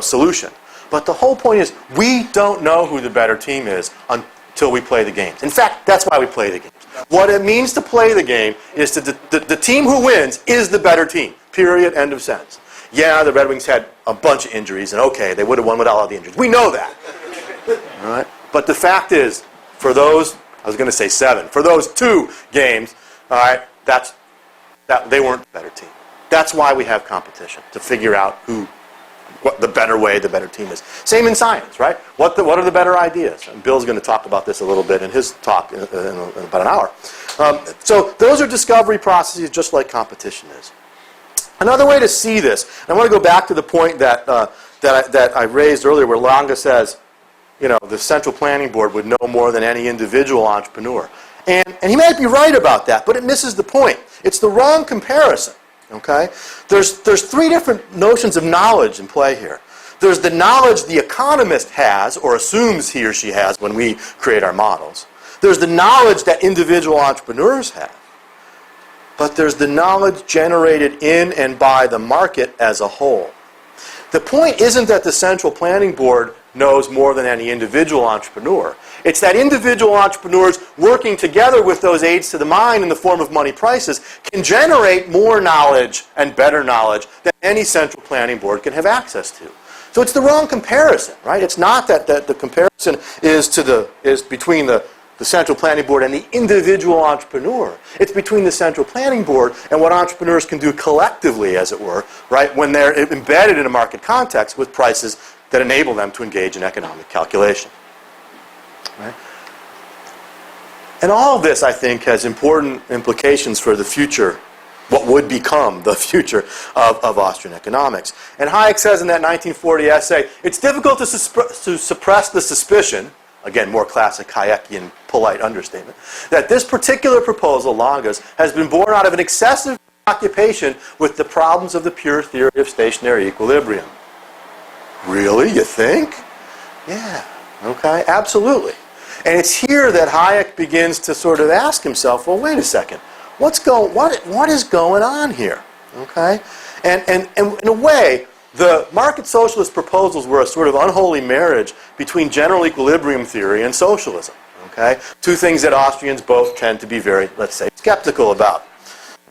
solution. But the whole point is we don't know who the better team is until we play the games. In fact, that's why we play the games. What it means to play the game is the team who wins is the better team. Period. End of sentence. Yeah, the Red Wings had a bunch of injuries, and okay, they would have won without all the injuries. We know that. All right? But the fact is, for those, I was going to say 7, for those 2 games, all right, they weren't the better team. That's why we have competition, to figure out what the better way, the better team is. Same in science, right? What are the better ideas? And Bill's going to talk about this a little bit in his talk in about an hour. So those are discovery processes just like competition is. Another way to see this, and I want to go back to the point that I raised earlier where Lange says, the Central Planning Board would know more than any individual entrepreneur. And he might be right about that, but it misses the point. It's the wrong comparison. Okay? There's 3 different notions of knowledge in play here. There's the knowledge the economist has or assumes he or she has when we create our models. There's the knowledge that individual entrepreneurs have. But there's the knowledge generated in and by the market as a whole. The point isn't that the Central Planning Board knows more than any individual entrepreneur. It's that individual entrepreneurs working together with those aids to the mind in the form of money prices can generate more knowledge and better knowledge than any Central Planning Board can have access to. So it's the wrong comparison, right? It's not that the comparison is between the Central Planning Board and the individual entrepreneur. It's between the Central Planning Board and what entrepreneurs can do collectively, as it were, right, when they're embedded in a market context with prices that enable them to engage in economic calculation. Right? And all of this, I think, has important implications for the future, what would become the future of Austrian economics. And Hayek says in that 1940 essay, it's difficult to suppress the suspicion, again, more classic Hayekian polite understatement, that this particular proposal, Lange's, has been born out of an excessive preoccupation with the problems of the pure theory of stationary equilibrium. Really? You think? Yeah. Okay. Absolutely. And it's here that Hayek begins to sort of ask himself, well, wait a second. What is going on here? Okay? And in a way, the market socialist proposals were a sort of unholy marriage between general equilibrium theory and socialism. Okay? 2 things that Austrians both tend to be very, let's say, skeptical about.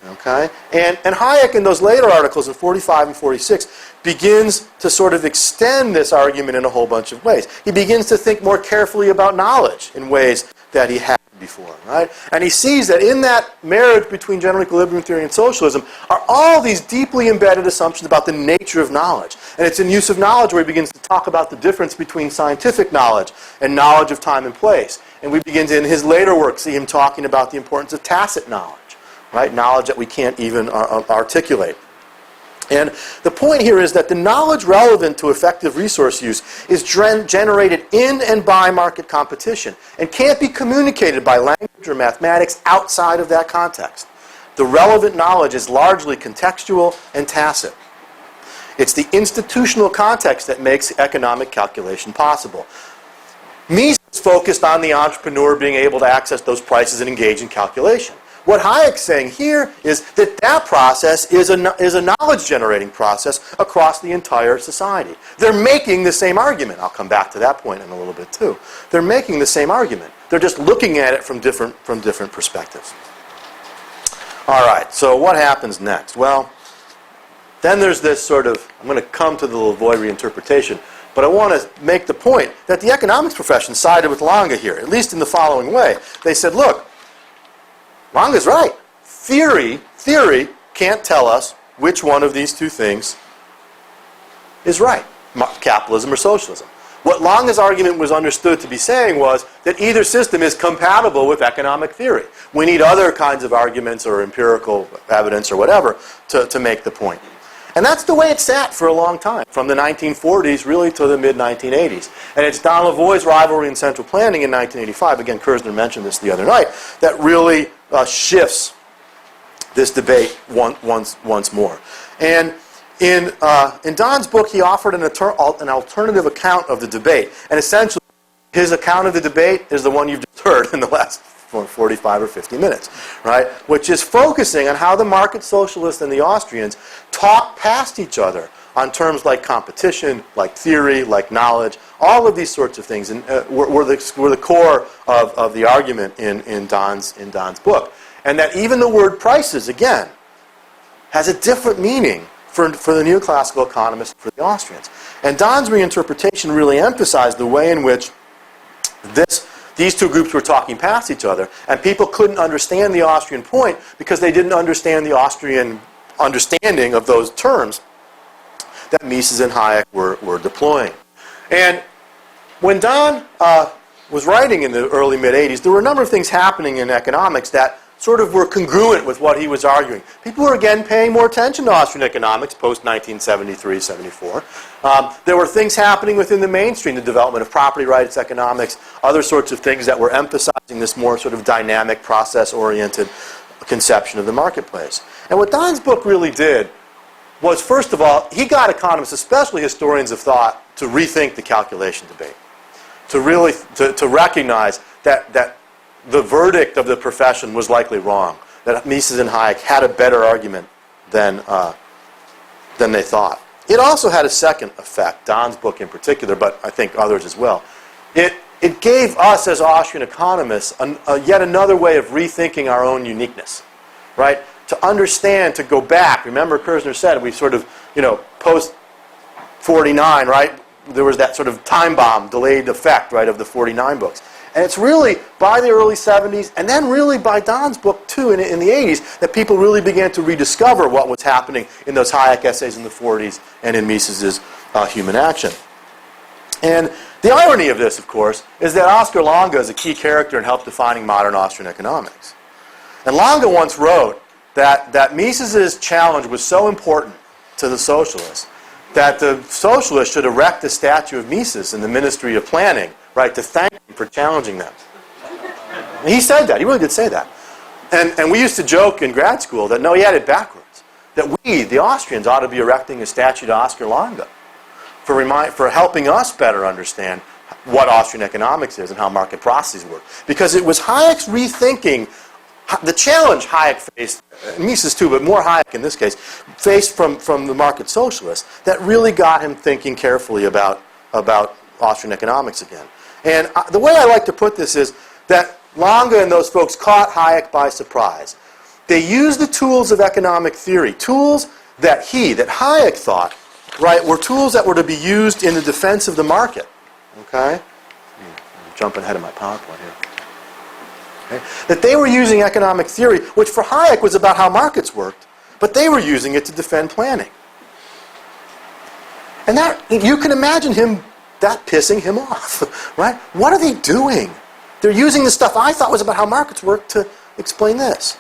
Okay? And Hayek, in those later articles in 45 and 46, begins to sort of extend this argument in a whole bunch of ways. He begins to think more carefully about knowledge in ways that he hadn't before. Right? And he sees that in that marriage between general equilibrium theory and socialism are all these deeply embedded assumptions about the nature of knowledge. And it's in use of knowledge where he begins to talk about the difference between scientific knowledge and knowledge of time and place. And we begin to, in his later work, see him talking about the importance of tacit knowledge. Right? Knowledge that we can't even articulate. And the point here is that the knowledge relevant to effective resource use is generated in and by market competition and can't be communicated by language or mathematics outside of that context. The relevant knowledge is largely contextual and tacit. It's the institutional context that makes economic calculation possible. Mises focused on the entrepreneur being able to access those prices and engage in calculation. What Hayek's saying here is that process is a knowledge-generating process across the entire society. They're making the same argument. I'll come back to that point in a little bit too. They're making the same argument. They're just looking at it from different perspectives. All right, so what happens next? Well, then there's this sort of, I'm going to come to the Lavoie reinterpretation, but I want to make the point that the economics profession sided with Lange here, at least in the following way. They said, look, Lange's right. Theory can't tell us which one of these 2 things is right, capitalism or socialism. What Lange's argument was understood to be saying was that either system is compatible with economic theory. We need other kinds of arguments or empirical evidence or whatever to make the point. And that's the way it sat for a long time, from the 1940s really to the mid-1980s. And it's Don Lavoie's rivalry in central planning in 1985, again, Kersner mentioned this the other night, that really shifts this debate once more. And In Don's book, he offered an alternative account of the debate. And essentially, his account of the debate is the one you've just heard in the last 45 or 50 minutes, right? Which is focusing on how the market socialists and the Austrians talk past each other on terms like competition, like theory, like knowledge, all of these sorts of things, and were the core of the argument in Don's book. And that even the word prices, again, has a different meaning for the neoclassical economists, for the Austrians. And Don's reinterpretation really emphasized the way in which these two groups were talking past each other, and people couldn't understand the Austrian point because they didn't understand the Austrian understanding of those terms that Mises and Hayek were deploying. And when Don was writing in the early mid-'80s, there were a number of things happening in economics that sort of were congruent with what he was arguing. People were again paying more attention to Austrian economics post-1973-74. There were things happening within the mainstream, the development of property rights economics, other sorts of things that were emphasizing this more sort of dynamic, process-oriented conception of the marketplace. And what Don's book really did was, first of all, he got economists, especially historians of thought, to rethink the calculation debate, to really to recognize that the verdict of the profession was likely wrong, that Mises and Hayek had a better argument than they thought. It also had a second effect, Don's book in particular, but I think others as well. It gave us as Austrian economists yet another way of rethinking our own uniqueness, right? To understand, to go back. Remember, Kerzner said we sort of, post 49, right? There was that sort of time bomb, delayed effect, right, of the 49 books. And it's really by the early 70s, and then really by Don's book, too, in the 80s, that people really began to rediscover what was happening in those Hayek essays in the 40s and in Mises's Human Action. And the irony of this, of course, is that Oskar Lange is a key character in help defining modern Austrian economics. And Lange once wrote that Mises's challenge was so important to the socialists that the socialists should erect a statue of Mises in the Ministry of Planning, right, to thank him for challenging them. And he said that. He really did say that. And we used to joke in grad school that, no, he had it backwards, that we, the Austrians, ought to be erecting a statue to Oskar Lange for helping us better understand what Austrian economics is and how market processes work. Because it was Hayek's rethinking, the challenge Hayek faced, Mises too, but more Hayek in this case, faced from the market socialists, that really got him thinking carefully about Austrian economics again. And the way I like to put this is that Lange and those folks caught Hayek by surprise. They used the tools of economic theory, tools that Hayek thought, right, were tools that were to be used in the defense of the market. Okay? I'm jumping ahead of my PowerPoint here. Okay? That they were using economic theory, which for Hayek was about how markets worked, but they were using it to defend planning. And that, you can imagine that pissing him off, right? What are they doing? They're using the stuff I thought was about how markets work to explain this.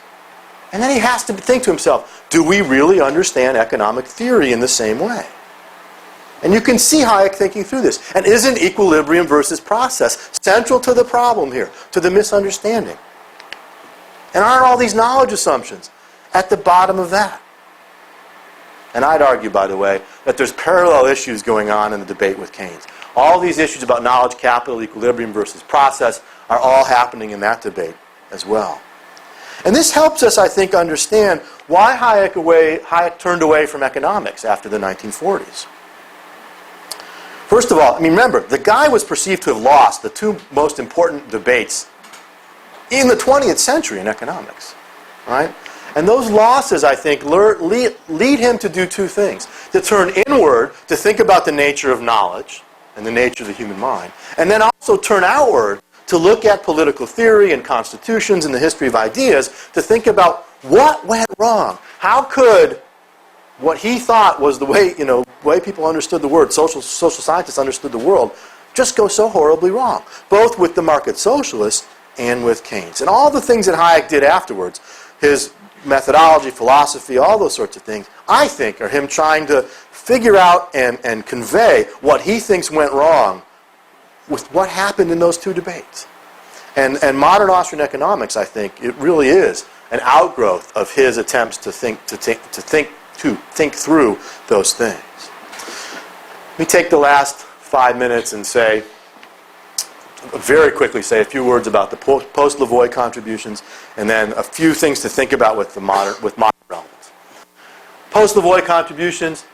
And then he has to think to himself, do we really understand economic theory in the same way? And you can see Hayek thinking through this. And isn't equilibrium versus process central to the problem here, to the misunderstanding? And aren't all these knowledge assumptions at the bottom of that? And I'd argue, by the way, that there's parallel issues going on in the debate with Keynes. All these issues about knowledge, capital, equilibrium versus process are all happening in that debate as well. And this helps us, I think, understand why Hayek turned away from economics after the 1940s. First of all, remember, the guy was perceived to have lost the two most important debates in the 20th century in economics, right? And those losses, I think, lead him to do two things. To turn inward, to think about the nature of knowledge and the nature of the human mind, and then also turn outward to look at political theory and constitutions and the history of ideas, to think about what went wrong. How could what he thought was the way people understood the world, social scientists understood the world, just go so horribly wrong, both with the market socialists and with Keynes. And all the things that Hayek did afterwards, his methodology, philosophy, all those sorts of things, I think are him trying to figure out and convey what he thinks went wrong with what happened in those two debates. And modern Austrian economics, I think, it really is an outgrowth of his attempts to think to think through those things. Let me take the last 5 minutes and very quickly say a few words about the post-Lavoie contributions, and then a few things to think about with modern relevance. Post-Lavoie contributions,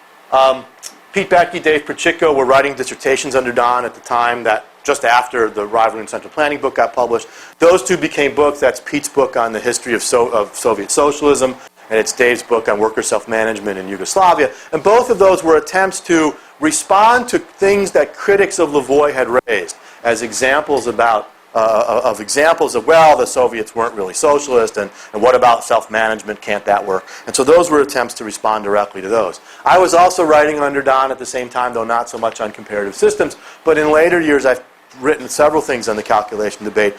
Pete Becky, Dave Pacheco were writing dissertations under Don at the time, that just after the Rivalry and Central Planning book got published. Those two became books. That's Pete's book on the history of Soviet socialism, and it's Dave's book on worker self-management in Yugoslavia. And both of those were attempts to respond to things that critics of Lavoie had raised as examples of, well, the Soviets weren't really socialist, and what about self-management, can't that work? And so those were attempts to respond directly to those. I was also writing under Don at the same time, though not so much on comparative systems, but in later years I've written several things on the calculation debate,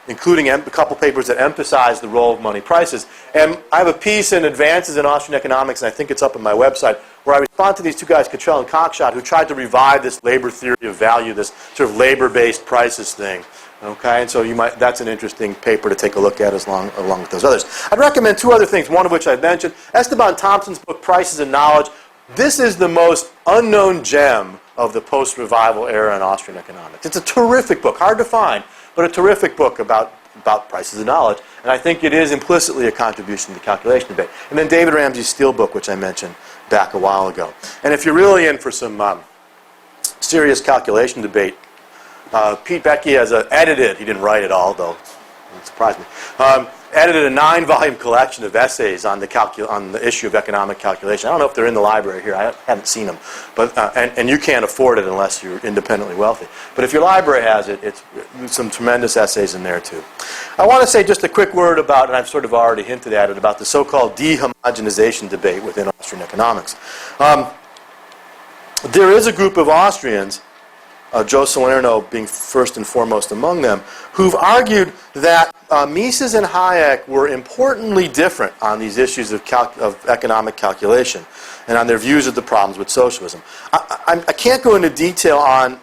including a couple papers that emphasize the role of money prices. And I have a piece in Advances in Austrian Economics, and I think it's up on my website, where I respond to these two guys, Cottrell and Cockshott, who tried to revive this labor theory of value, this sort of labor-based prices thing. Okay, and so that's an interesting paper to take a look at along with those others. I'd recommend two other things, one of which I mentioned. Esteban Thompson's book, Prices and Knowledge. This is the most unknown gem of the post-revival era in Austrian economics. It's a terrific book, hard to find, but a terrific book about prices and knowledge. And I think it is implicitly a contribution to the calculation debate. And then David Ramsey's Steele book, which I mentioned back a while ago. And if you're really in for some serious calculation debate, Pete Becky has edited, he didn't write it all, though it surprised me, edited a 9-volume collection of essays on the issue of economic calculation. I don't know if they're in the library here. I haven't seen them. But, and you can't afford it unless you're independently wealthy. But if your library has it, it's some tremendous essays in there, too. I want to say just a quick word about, and I've sort of already hinted at it, about the so-called dehomogenization debate within Austrian economics. There is a group of Austrians, Joe Salerno being first and foremost among them, who've argued that Mises and Hayek were importantly different on these issues of economic calculation and on their views of the problems with socialism. I can't go into detail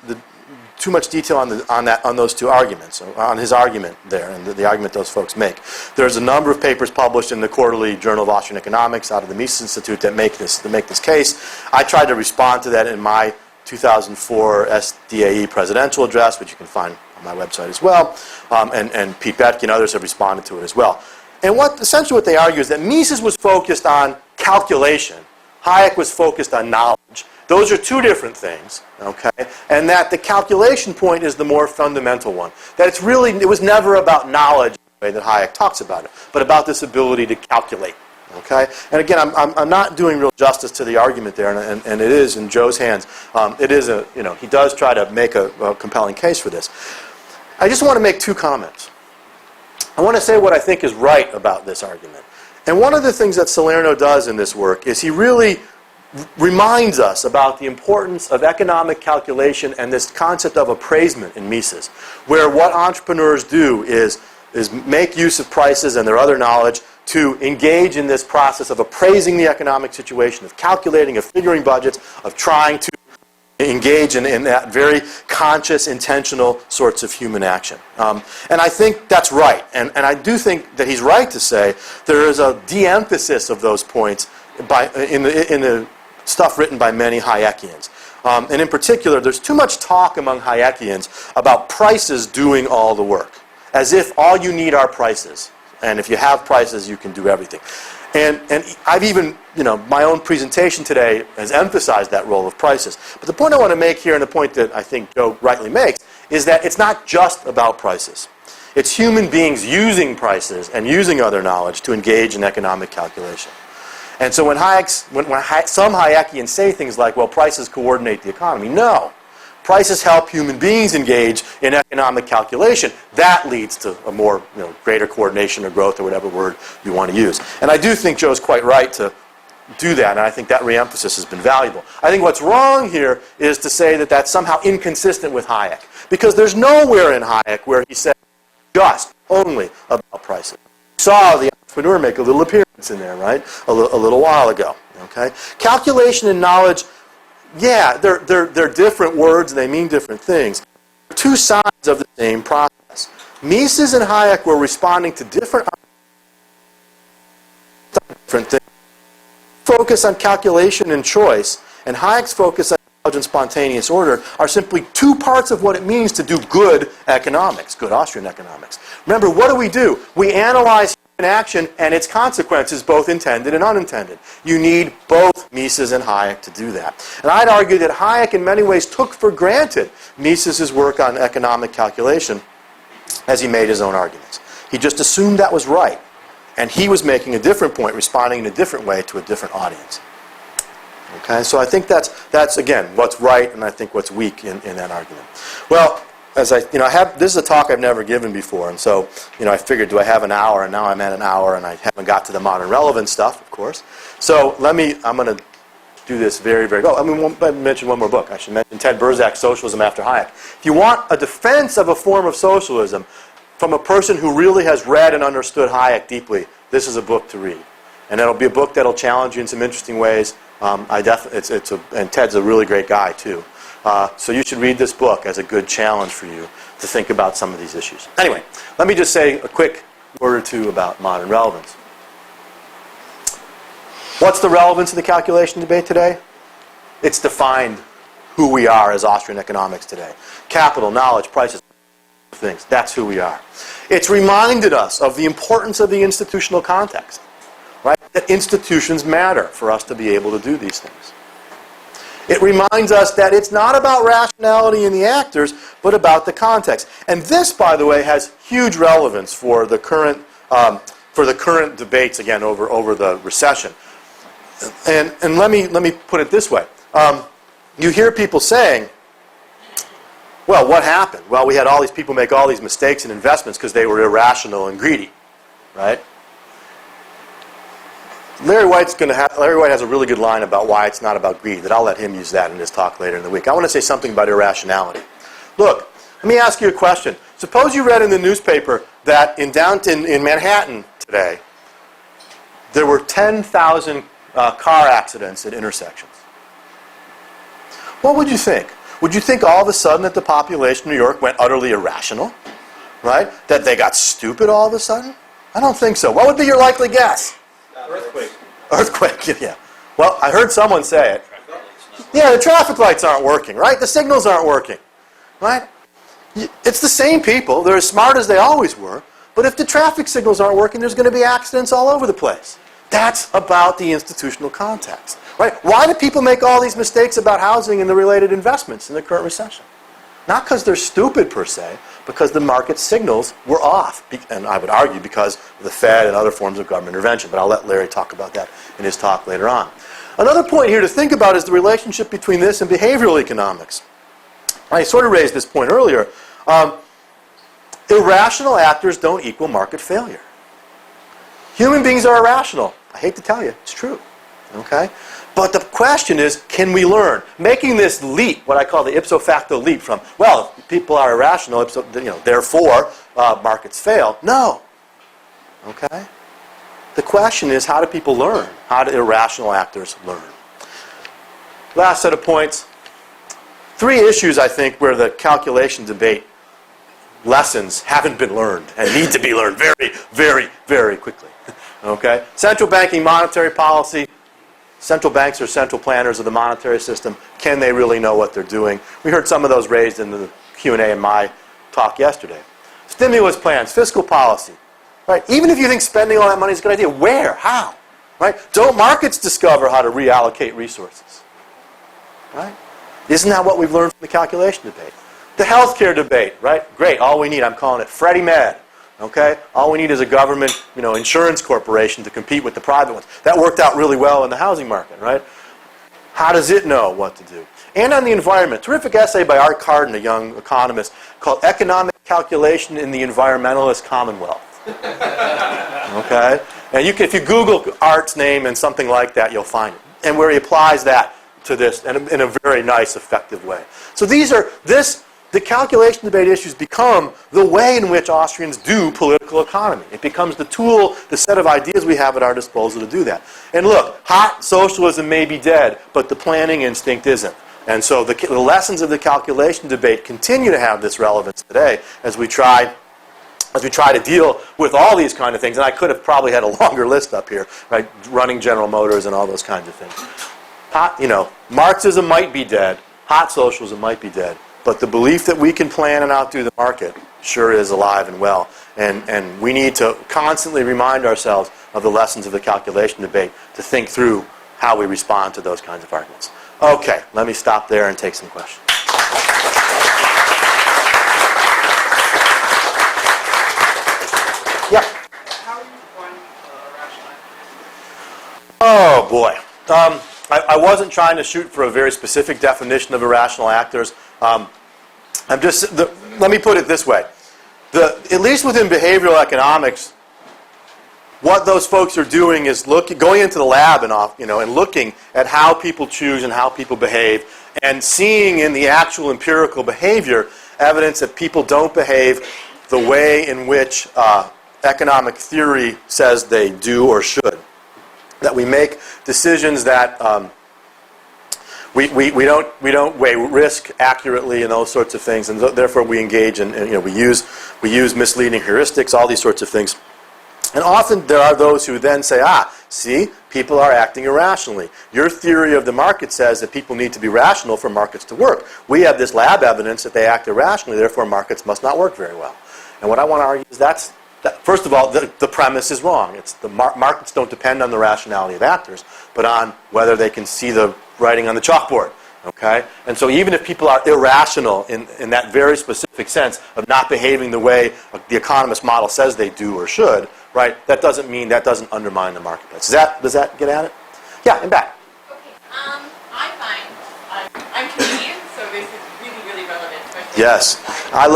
too much detail on those two arguments, on his argument there, and the argument those folks make. There's a number of papers published in the Quarterly Journal of Austrian Economics out of the Mises Institute that make this case. I tried to respond to that in my 2004 SDAE presidential address, which you can find on my website as well, and Pete Becky and others have responded to it as well. And essentially what they argue is that Mises was focused on calculation, Hayek was focused on knowledge. Those are two different things, okay? And that the calculation point is the more fundamental one. That it was never about knowledge the way that Hayek talks about it, but about this ability to calculate. Okay, and again, I'm not doing real justice to the argument there, and it is in Joe's hands. It is he does try to make a compelling case for this. I just want to make two comments. I want to say what I think is right about this argument. And one of the things that Salerno does in this work is he really reminds us about the importance of economic calculation and this concept of appraisement in Mises, where what entrepreneurs do is make use of prices and their other knowledge to engage in this process of appraising the economic situation, of calculating, of figuring budgets, of trying to engage in that very conscious, intentional sorts of human action. And I think that's right. And I do think that he's right to say there is a de-emphasis of those points in the stuff written by many Hayekians. And in particular, there's too much talk among Hayekians about prices doing all the work, as if all you need are prices. And if you have prices, you can do everything. And I've even, my own presentation today has emphasized that role of prices. But the point I want to make here, and the point that I think Joe rightly makes, is that it's not just about prices. It's human beings using prices and using other knowledge to engage in economic calculation. And so when some Hayekians say things like, well, prices coordinate the economy, no. Prices help human beings engage in economic calculation. That leads to a more, greater coordination or growth or whatever word you want to use. And I do think Joe's quite right to do that, and I think that reemphasis has been valuable. I think what's wrong here is to say that that's somehow inconsistent with Hayek, because there's nowhere in Hayek where he said just, only about prices. You saw the entrepreneur make a little appearance in there, right, a little while ago. Okay, calculation and knowledge. Yeah, they're different words and they mean different things. They're two sides of the same process. Mises and Hayek were responding to different things. focus on calculation and choice and Hayek's focus on knowledge and spontaneous order are simply two parts of what it means to do good economics, good Austrian economics. Remember, what do? We analyze human action and its consequences, both intended and unintended. You need both Mises and Hayek to do that. And I'd argue that Hayek in many ways took for granted Mises' work on economic calculation as he made his own arguments. He just assumed that was right. And he was making a different point, responding in a different way to a different audience. Okay, so I think that's again what's right, and I think what's weak in that argument. Well, as I this is a talk I've never given before, and so I figured, do I have an hour? And now I'm at an hour, and I haven't got to the modern relevance stuff, of course. So I'm going to do this very, very. Oh, I mention one more book. I should mention Ted Berzak's Socialism After Hayek. If you want a defense of a form of socialism from a person who really has read and understood Hayek deeply, this is a book to read. And it'll be a book that'll challenge you in some interesting ways. And Ted's a really great guy, too. So you should read this book as a good challenge for you to think about some of these issues. Anyway, let me just say a quick word or two about modern relevance. What's the relevance of the calculation debate today? It's defined who we are as Austrian economics today. Capital, knowledge, prices, things. That's who we are. It's reminded us of the importance of the institutional context, right? That institutions matter for us to be able to do these things. It reminds us that it's not about rationality in the actors, but about the context. And this, by the way, has huge relevance for the current debates again over the recession. And let me put it this way: you hear people saying, well, what happened? Well, we had all these people make all these mistakes in investments because they were irrational and greedy, right? Larry White has a really good line about why it's not about greed, that I'll let him use that in his talk later in the week. I want to say something about irrationality. Look, let me ask you a question. Suppose you read in the newspaper that in Manhattan today, there were 10,000 car accidents at intersections. What would you think? Would you think all of a sudden that the population of New York went utterly irrational? Right? That they got stupid all of a sudden? I don't think so. What would be your likely guess? Earthquake. Earthquake, yeah. Well, I heard someone say it. Yeah, the traffic lights aren't working, right? The signals aren't working, right? It's the same people. They're as smart as they always were. But if the traffic signals aren't working, there's going to be accidents all over the place. That's about the institutional context, right? Why do people make all these mistakes about housing and the related investments in the current recession? Not because they're stupid per se, because the market signals were off. And I would argue because of the Fed and other forms of government intervention. But I'll let Larry talk about that in his talk later on. Another point here to think about is the relationship between this and behavioral economics. I sort of raised this point earlier. Irrational actors don't equal market failure. Human beings are irrational. I hate to tell you, it's true. Okay? But the question is, can we learn? Making this leap, what I call the ipso facto leap from, well, people are irrational, therefore markets fail. No. Okay? The question is, how do people learn? How do irrational actors learn? Last set of points. 3 issues, I think, where the calculation debate lessons haven't been learned and need to be learned very, very, very quickly. Okay? Central banking monetary policy. Central banks are central planners of the monetary system. Can they really know what they're doing? We heard some of those raised in the Q&A in my talk yesterday. Stimulus plans, fiscal policy. Right? Even if you think spending all that money is a good idea, where? How? Right? Don't markets discover how to reallocate resources? Right? Isn't that what we've learned from the calculation debate? The healthcare debate, right? Great, all we need, I'm calling it Freddie Med. Okay? All we need is a government, insurance corporation to compete with the private ones. That worked out really well in the housing market, right? How does it know what to do? And on the environment, terrific essay by Art Carden, a young economist, called Economic Calculation in the Environmentalist Commonwealth. Okay? And if you Google Art's name and something like that, you'll find it. And where he applies that to this in a very nice, effective way. So the calculation debate issues become the way in which Austrians do political economy. It becomes the tool, the set of ideas we have at our disposal to do that. And look, hot socialism may be dead, but the planning instinct isn't. And so the lessons of the calculation debate continue to have this relevance today as we try as we try to deal with all these kind of things, and I could have probably had a longer list up here, right? Running General Motors and all those kinds of things. Marxism might be dead, hot socialism might be dead, but the belief that we can plan and outdo the market sure is alive and well. And we need to constantly remind ourselves of the lessons of the calculation debate to think through how we respond to those kinds of arguments. Okay, let me stop there and take some questions. Yeah. How do you define rational actors? Oh boy. I wasn't trying to shoot for a very specific definition of irrational actors. Let me put it this way. At least within behavioral economics, what those folks are doing is going into the lab and looking at how people choose and how people behave, and seeing in the actual empirical behavior evidence that people don't behave the way in which economic theory says they do or should. That we make decisions that we don't weigh risk accurately and those sorts of things, and therefore we engage in we use misleading heuristics, all these sorts of things. And often there are those who then say, see, people are acting irrationally. Your theory of the market says that people need to be rational for markets to work. We have this lab evidence that they act irrationally, therefore markets must not work very well. And what I want to argue is first of all, the premise is wrong. It's the markets don't depend on the rationality of actors, but on whether they can see the writing on the chalkboard. Okay? And so even if people are irrational in that very specific sense of not behaving the way the economist model says they do or should, right, that doesn't undermine the marketplace. Does that get at it? Yeah, and back. Okay. I find I'm Canadian, so this is really, really relevant. Yes, I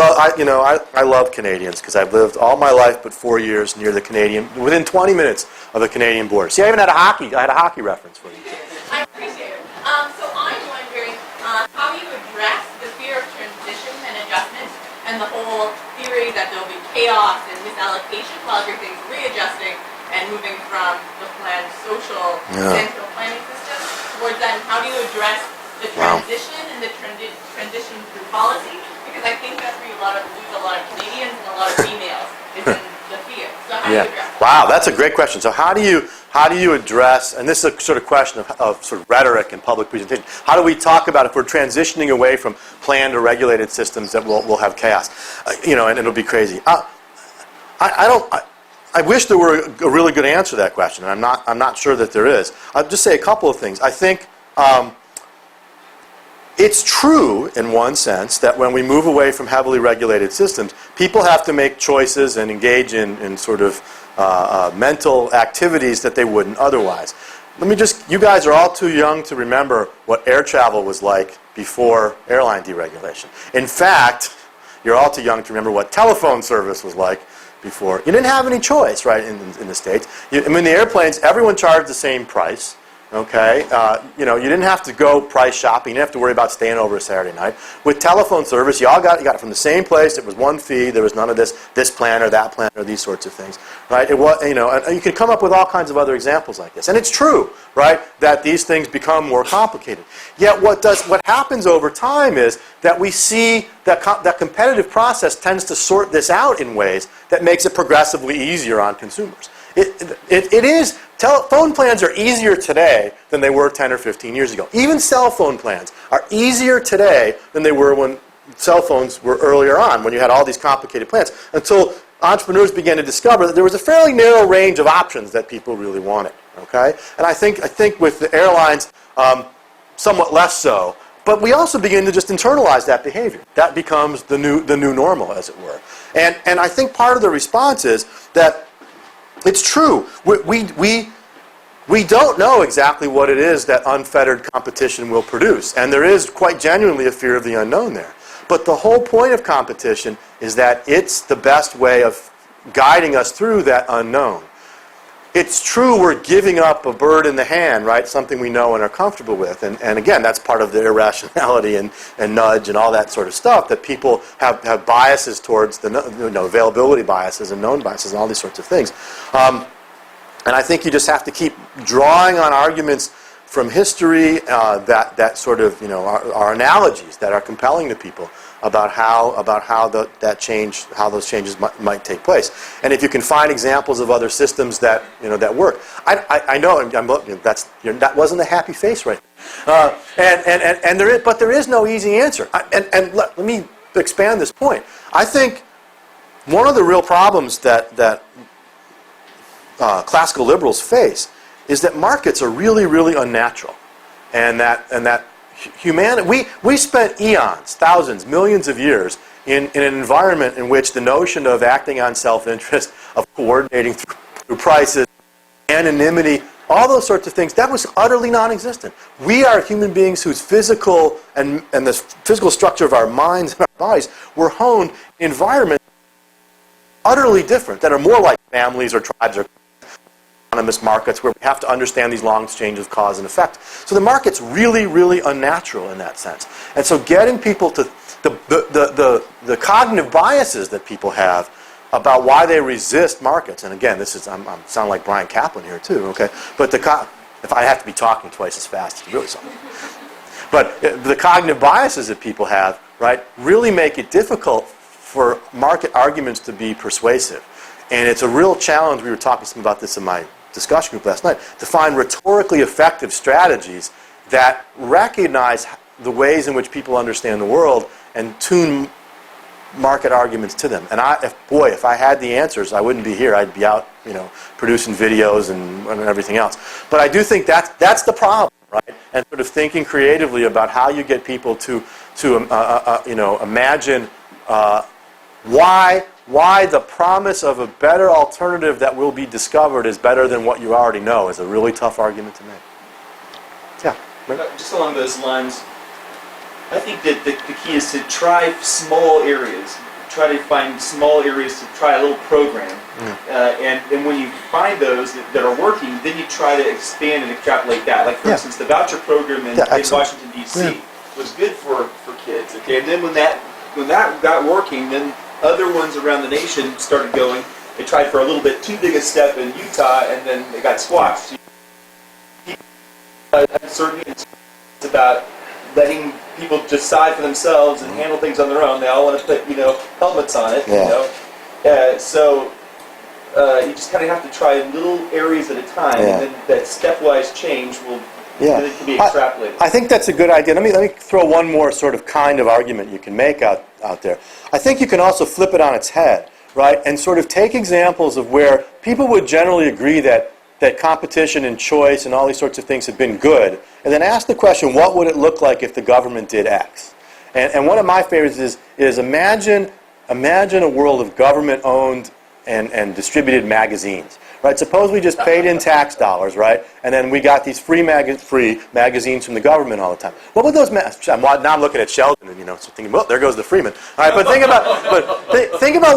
love Canadians because I've lived all my life but 4 years near the within 20 minutes of the Canadian border. See, I even had a hockey reference for you. I appreciate it. So I'm wondering how you address the fear of transition and adjustment, and the whole theory that there'll be chaos and misallocation while everything's readjusting and moving from the planned social central planning system towards that. And how do you address the transition and the transition through policy? Because I think that's where you lose a lot of Canadians and a lot of females is in the field. So how do you address that? Wow, that's a great question. So how do you address, and this is a sort of question of sort of rhetoric and public presentation, how do we talk about if we're transitioning away from planned or regulated systems that will have chaos, and it'll be crazy. I wish there were a really good answer to that question, and I'm not sure that there is. I'll just say a couple of things. I think it's true in one sense that when we move away from heavily regulated systems, people have to make choices and engage in sort of mental activities that they wouldn't otherwise. You guys are all too young to remember what air travel was like before airline deregulation. In fact, you're all too young to remember what telephone service was like before. You didn't have any choice, right, in the States. The airplanes, everyone charged the same price. Okay, you didn't have to go price shopping. You didn't have to worry about staying over a Saturday night. With telephone service, you got it from the same place. It was one fee. There was none of this plan or that plan or these sorts of things, right? It was, and you can come up with all kinds of other examples like this. And it's true, right, that these things become more complicated. Yet what happens over time is that we see that competitive process tends to sort this out in ways that makes it progressively easier on consumers. Phone plans are easier today than they were 10 or 15 years ago. Even cell phone plans are easier today than they were when cell phones were earlier on, when you had all these complicated plans, until entrepreneurs began to discover that there was a fairly narrow range of options that people really wanted. Okay? And I think with the airlines, somewhat less so. But we also begin to just internalize that behavior. That becomes the new normal, as it were. And I think part of the response is that it's true. We don't know exactly what it is that unfettered competition will produce. And there is quite genuinely a fear of the unknown there. But the whole point of competition is that it's the best way of guiding us through that unknown. It's true we're giving up a bird in the hand, right? Something we know and are comfortable with. And again, that's part of the irrationality and nudge and all that sort of stuff, that people have biases towards the availability biases and known biases and all these sorts of things. And I think you just have to keep drawing on arguments from history that sort of, are analogies that are compelling to people about how that change, how those changes might take place. And if you can find examples of other systems that that work, I know, and that wasn't a happy face right there. And there is no easy answer. And let me expand this point. I think one of the real problems that classical liberals face is that markets are really, really unnatural, and that humanity, we spent eons, thousands, millions of years in an environment in which the notion of acting on self-interest, of coordinating through prices, anonymity, all those sorts of things, that was utterly non-existent. We are human beings whose physical and the physical structure of our minds and our bodies were honed in environments utterly different, that are more like families or tribes or autonomous markets, where we have to understand these long exchanges of cause and effect. So the market's really, really unnatural in that sense. And so getting people to the cognitive biases that people have about why they resist markets, and again, this is I'm sound like Brian Kaplan here too, okay? But if I have to be talking twice as fast, it's really something. But the cognitive biases that people have, right, really make it difficult for market arguments to be persuasive. And it's a real challenge, we were talking some about this in my discussion group last night, to find rhetorically effective strategies that recognize the ways in which people understand the world and tune market arguments to them. And if I had the answers, I wouldn't be here. I'd be out, producing videos and everything else. But I do think that's the problem, right? And sort of thinking creatively about how you get people to imagine why the promise of a better alternative that will be discovered is better than what you already know is a really tough argument to make. Yeah. Right? Just along those lines, I think that the key is to try small areas. Try to find small areas to try a little program. And when you find those that are working, then you try to expand and extrapolate that. Like, for instance, the voucher program in Washington, D.C. was good for kids. Okay, and then when that got working, then other ones around the nation started going. They tried for a little bit too big a step in Utah, and then they got squashed. Certainly, it's about letting people decide for themselves and handle things on their own. They all want to put, helmets on it. So you just kind of have to try little areas at a time, and then that stepwise change will. Then it can be extrapolated. I think that's a good idea. Let me throw one more sort of kind of argument you can make out there. I think you can also flip it on its head, right, and sort of take examples of where people would generally agree that competition and choice and all these sorts of things have been good, and then ask the question, what would it look like if the government did X? And one of my favorites is imagine a world of government-owned and distributed magazines. Right? Suppose we just paid in tax dollars, right? And then we got these free magazines from the government all the time. What would those now I'm looking at Sheldon and thinking, well, there goes the Freeman. All right, but think about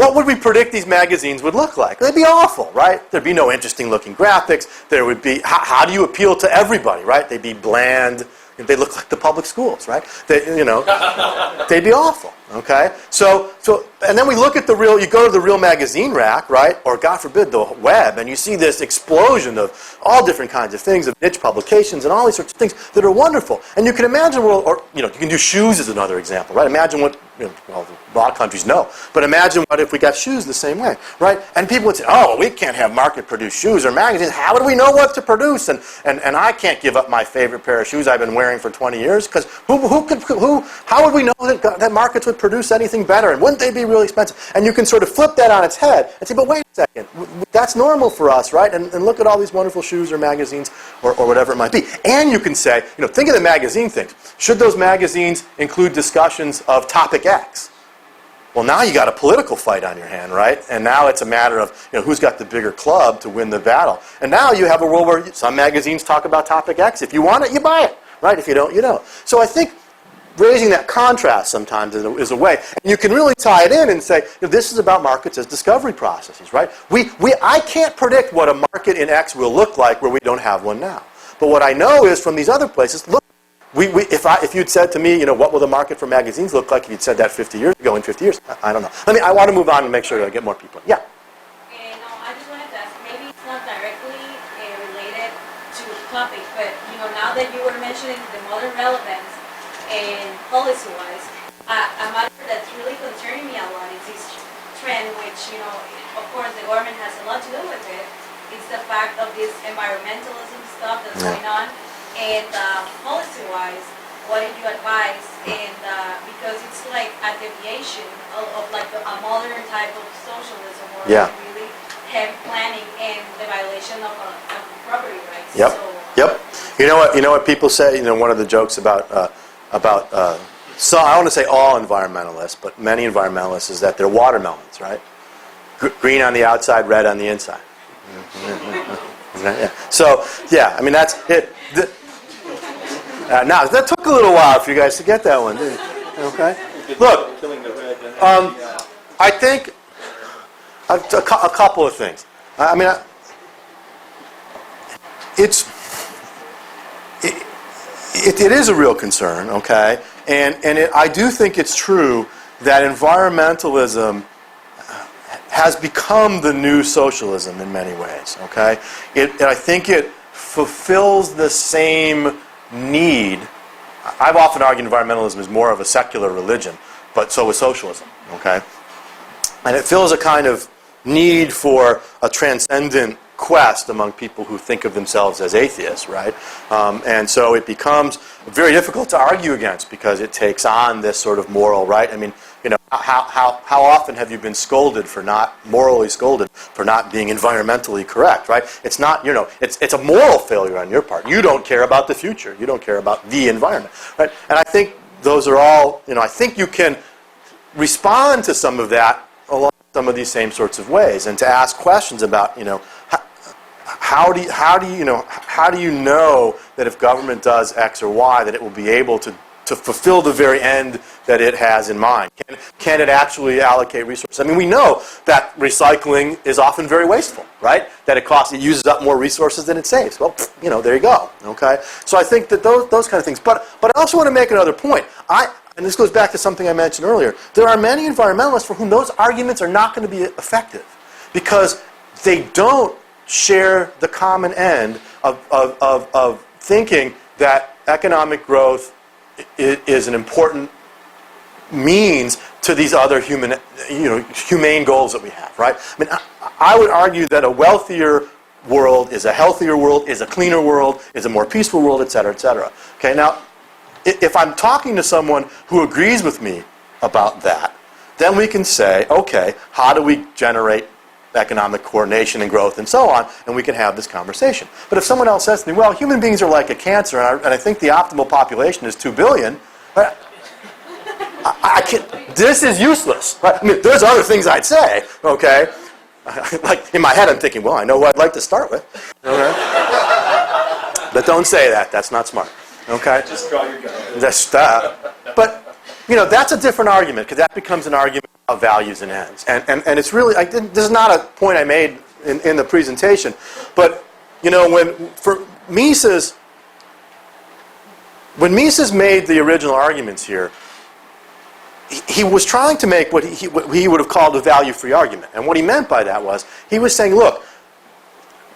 what would we predict these magazines would look like? They'd be awful, right? There'd be no interesting looking graphics. There would be how do you appeal to everybody, right? They'd be bland. They look like the public schools, right? They'd be awful. Okay, so and then we look at you go to the real magazine rack, right? Or God forbid, the web, and you see this explosion of all different kinds of things, of niche publications and all these sorts of things that are wonderful. And you can imagine, you can do shoes as another example, right? Imagine what, a lot of countries know, but imagine what if we got shoes the same way, right? And people would say, oh, we can't have market-produced shoes or magazines. How would we know what to produce? And I can't give up my favorite pair of shoes I've been wearing for 20 years, because how would we know that markets would produce anything better? And wouldn't they be really expensive? And you can sort of flip that on its head and say, but wait a second, that's normal for us, right? And look at all these wonderful shoes or magazines or whatever it might be. And you can say, think of the magazine things. Should those magazines include discussions of topic X? Well, now you got a political fight on your hand, right? And now it's a matter of who's got the bigger club to win the battle. And now you have a world where some magazines talk about topic X. If you want it, you buy it, right? If you don't, you don't. So I think raising that contrast sometimes is a way. And you can really tie it in and say, this is about markets as discovery processes, right? I can't predict what a market in X will look like where we don't have one now. But what I know is from these other places, look, if you'd said to me, what will the market for magazines look like if you'd said that 50 years ago in 50 years, I don't know. I want to move on and make sure that I get more people. Yeah? And I just wanted to ask, maybe it's not directly related to the topic, but now that you were mentioning the modern relevance and policy-wise, a matter that's really concerning me a lot is this trend, which, of course, the government has a lot to do with it. It's the fact of this environmentalism stuff that's going on. And policy-wise, what did you advise? And because it's like a deviation of like a modern type of socialism, or really heavy planning and the violation of property rights. Yep. So, Yep. You know what people say. One of the jokes about so I don't want to say all environmentalists, but many environmentalists is that they're watermelons, right? Green on the outside, red on the inside. Yeah. So yeah, I mean that's it. Now that took a little while for you guys to get that one, didn't it? Okay. Look, I think a couple of things. I mean, it is a real concern, okay? And I do think it's true that environmentalism has become the new socialism in many ways, okay? I think it fulfills the same need. I've often argued environmentalism is more of a secular religion, but so is socialism, okay? And it fills a kind of need for a transcendent quest among people who think of themselves as atheists, right? And so it becomes very difficult to argue against because it takes on this sort of moral right. I mean, how often have you been morally scolded for not being environmentally correct, right? It's not, it's a moral failure on your part. You don't care about the future. You don't care about the environment, right? And I think those are all, I think you can respond to some of that along some of these same sorts of ways, and to ask questions about, how do you know that if government does X or Y that it will be able to fulfill the very end that it has in mind? Can it actually allocate resources? I mean, we know that recycling is often very wasteful, right? That it uses up more resources than it saves. Well, there you go. Okay, so I think that those kind of things. But I also want to make another point. And this goes back to something I mentioned earlier. There are many environmentalists for whom those arguments are not going to be effective because they don't share the common end of thinking that economic growth is an important means to these other humane goals that we have, right? I mean, I would argue that a wealthier world is a healthier world, is a cleaner world, is a more peaceful world, et cetera, et cetera. Okay, now, if I'm talking to someone who agrees with me about that, then we can say, okay, how do we generate economic coordination and growth and so on, and we can have this conversation. But if someone else says to me, well, human beings are like a cancer, and I think the optimal population is 2 billion, I can't, this is useless. Right? I mean, there's other things I'd say, okay? Like, in my head, I'm thinking, well, I know what I'd like to start with. Okay? But don't say that. That's not smart. Okay? Just draw your gun. But, that's a different argument, because that becomes an argument of values and ends. And it's really, this is not a point I made in the presentation, but, when Mises made the original arguments here, he was trying to make what he would have called a value-free argument. And what he meant by that was, he was saying, look,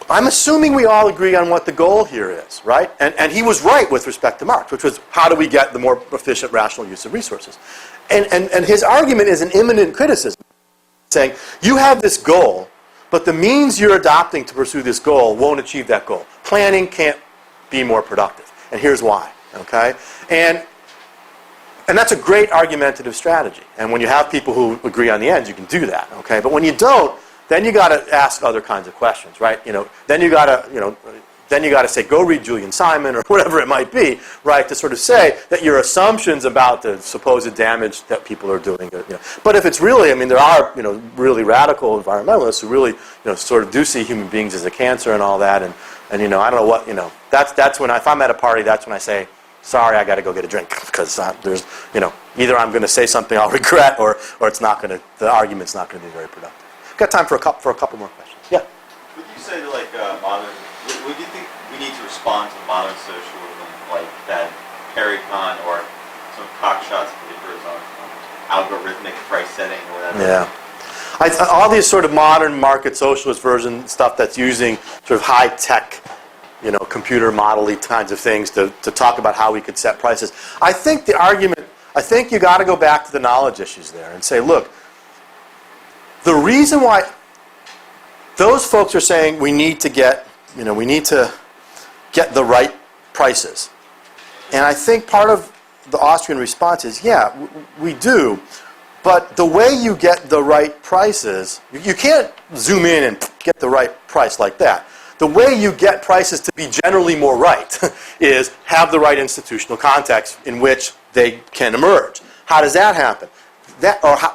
I'm assuming we all agree on what the goal here is, right? And he was right with respect to Marx, which was how do we get the more efficient, rational use of resources? And his argument is an immanent criticism, saying you have this goal, but the means you're adopting to pursue this goal won't achieve that goal. Planning can't be more productive, and here's why. Okay, and that's a great argumentative strategy. And when you have people who agree on the ends, you can do that. Okay, but when you don't, then you got to ask other kinds of questions, right? Then you got to say, go read Julian Simon or whatever it might be, right? To sort of say that your assumptions about the supposed damage that people are doing, But if it's really, there are, really radical environmentalists who really, sort of do see human beings as a cancer and all that, and I don't know what, that's when if I'm at a party, that's when I say, sorry, I got to go get a drink because there's, either I'm going to say something I'll regret, or it's not going to, the argument's not going to be very productive. Got time for a couple more questions. Yeah. Would you say that modern? Would you think we need to respond to modern socialism like that Pericon or some cockshots papers on algorithmic price setting or whatever? Yeah. All these sort of modern market socialist version stuff that's using sort of high tech, computer model-y kinds of things to talk about how we could set prices. I think the argument I think you got to go back to the knowledge issues there and say, look, the reason why those folks are saying we need to get the right prices. And I think part of the Austrian response is, yeah, we do, but the way you get the right prices, you can't zoom in and get the right price like that. The way you get prices to be generally more right is have the right institutional context in which they can emerge. How does that happen?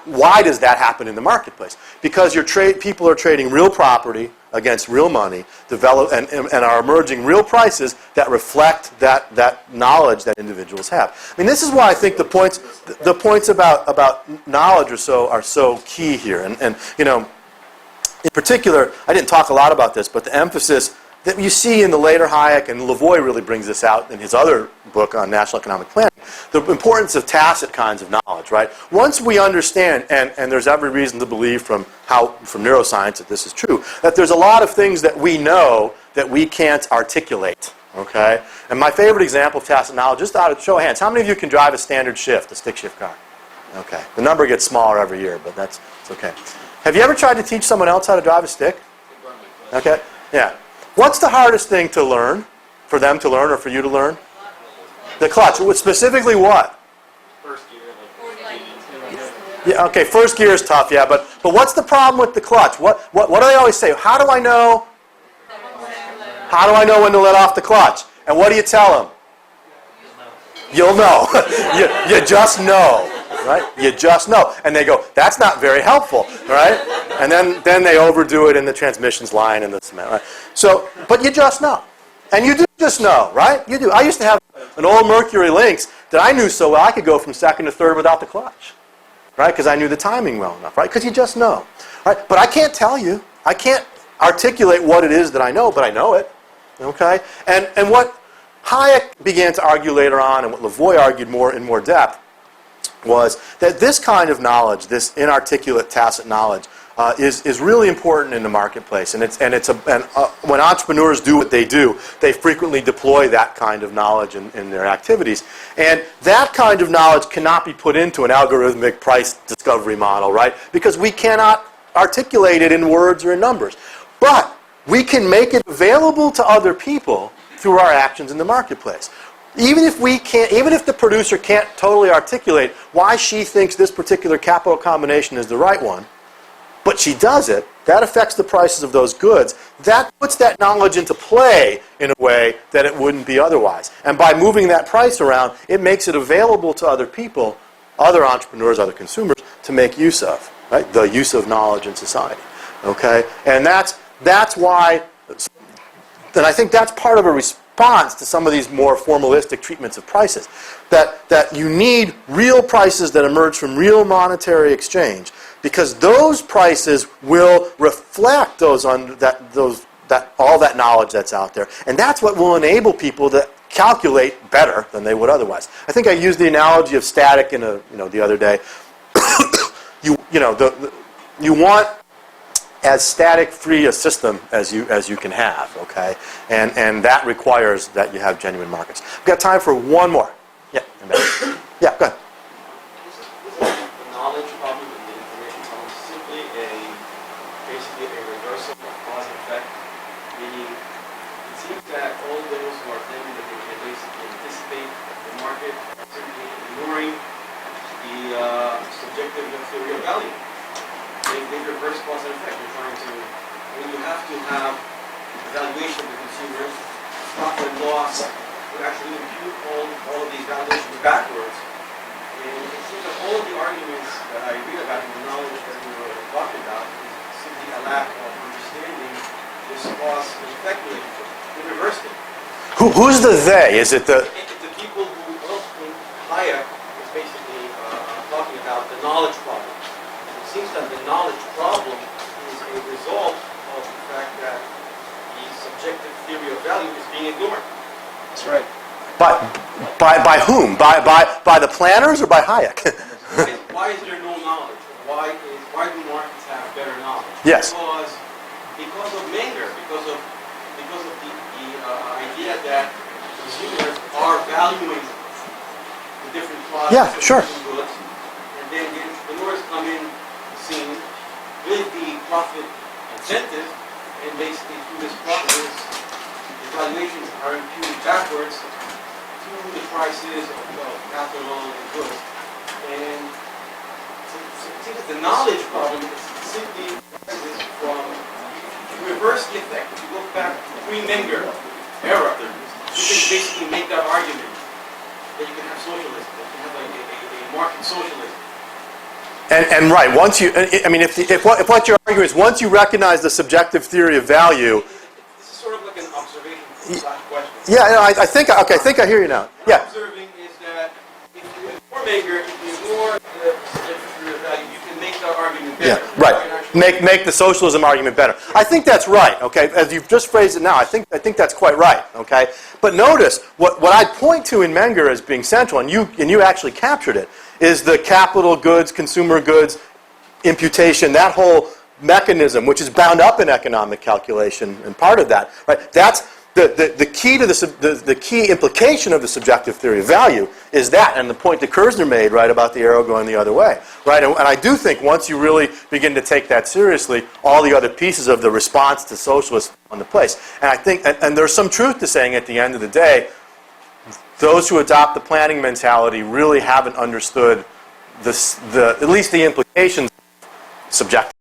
Why does that happen in the marketplace? Because people are trading real property against real money, and are emerging real prices that reflect that knowledge that individuals have. I mean, this is why I think the points about knowledge are so key here. And in particular, I didn't talk a lot about this, but the emphasis that you see in the later Hayek, and Lavoie really brings this out in his other book on national economic planning, the importance of tacit kinds of knowledge, right? Once we understand, and there's every reason to believe from neuroscience that this is true, that there's a lot of things that we know that we can't articulate, okay? And my favorite example of tacit knowledge, just out of show of hands, how many of you can drive a standard shift, a stick shift car? Okay. The number gets smaller every year, but it's okay. Have you ever tried to teach someone else how to drive a stick? Okay. Yeah. What's the hardest thing to learn, for them to learn or for you to learn? The clutch. Specifically what? First gear. Yeah, okay, first gear is tough, yeah, but what's the problem with the clutch? What do they always say? How do I know? How do I know when to let off the clutch? And what do you tell them? You'll know. you just know. Right? You just know. And they go, that's not very helpful, right? And then they overdo it in the transmissions line and the cement, right? So, but you just know. And you do just know, right? You do. I used to have an old Mercury Lynx that I knew so well I could go from second to third without the clutch, right? Because I knew the timing well enough, right? Because you just know, right? But I can't tell you. I can't articulate what it is that I know, but I know it, okay? And what Hayek began to argue later on, and what Lavoie argued in more depth, was that this kind of knowledge, this inarticulate tacit knowledge, is really important in the marketplace. And when entrepreneurs do what they do, they frequently deploy that kind of knowledge in their activities. And that kind of knowledge cannot be put into an algorithmic price discovery model, right? Because we cannot articulate it in words or in numbers. But we can make it available to other people through our actions in the marketplace. Even if the producer can't totally articulate why she thinks this particular capital combination is the right one, but she does it, that affects the prices of those goods. That puts that knowledge into play in a way that it wouldn't be otherwise. And by moving that price around, it makes it available to other people, other entrepreneurs, other consumers, to make use of, right? The use of knowledge in society, okay? And that's why, and I think that's part of a response to some of these more formalistic treatments of prices, that you need real prices that emerge from real monetary exchange, because those prices will reflect all that knowledge that's out there, and that's what will enable people to calculate better than they would otherwise. I think I used the analogy of static the other day. You want as static-free a system as you can have, okay? And that requires that you have genuine markets. We've got time for one more. Yeah, yeah, go ahead. The knowledge problem and the information problem is simply basically a reversal of cause and effect, meaning it seems that all those who are claiming that they can basically anticipate the market are simply ignoring the subjective theory of value. They reverse cause and effect. They're trying to, you have to have evaluation of the consumers, profit and loss, would actually impute all of these valuations backwards. And it seems that all of the arguments that I read about in the knowledge that we were talking about is simply a lack of understanding this cause and effect relationship. They reversed it. Who's the they? Is it the... It's the people who, Hayek is basically talking about the knowledge problem. It seems that the knowledge problem is a result of the fact that the subjective theory of value is being ignored. That's right. By whom? By the planners or by Hayek? Why is there no knowledge? Why do markets have better knowledge? Yes. Because of Menger, because of the idea that consumers are valuing the different process Yeah, of sure. producing goods, and then the entrepreneurs come in the scene with the profit incentive, and basically through this process, the valuations are imputed backwards to the prices of capital and goods. And so I think that the knowledge problem is simply from reverse the effect. If you look back to pre-Menger era, you can basically make that argument that you can have socialism, that you can have a market socialism. And right, once you, I mean, if what you're arguing is once you recognize the subjective theory of value. This is sort of like an observation slash question. Yeah, no, I think I hear you now. What Yeah. I'm observing is that if you ignore Menger, if you ignore the subjective theory of value, you can make that argument better. Yeah, right. Make the socialism argument better. I think that's right. Okay, as you've just phrased it now, I think that's quite right. Okay, but notice what I point to in Menger as being central, and you actually captured it, is the capital goods, consumer goods imputation. That whole mechanism, which is bound up in economic calculation, and part of that, right? That's the key to the key implication of the subjective theory of value is that, and the point that Kerzner made, right, about the arrow going the other way, right? And I do think once you really begin to take that seriously, all the other pieces of the response to socialism fall into place. And I think, and there's some truth to saying at the end of the day, those who adopt the planning mentality really haven't understood at least the implications of subjective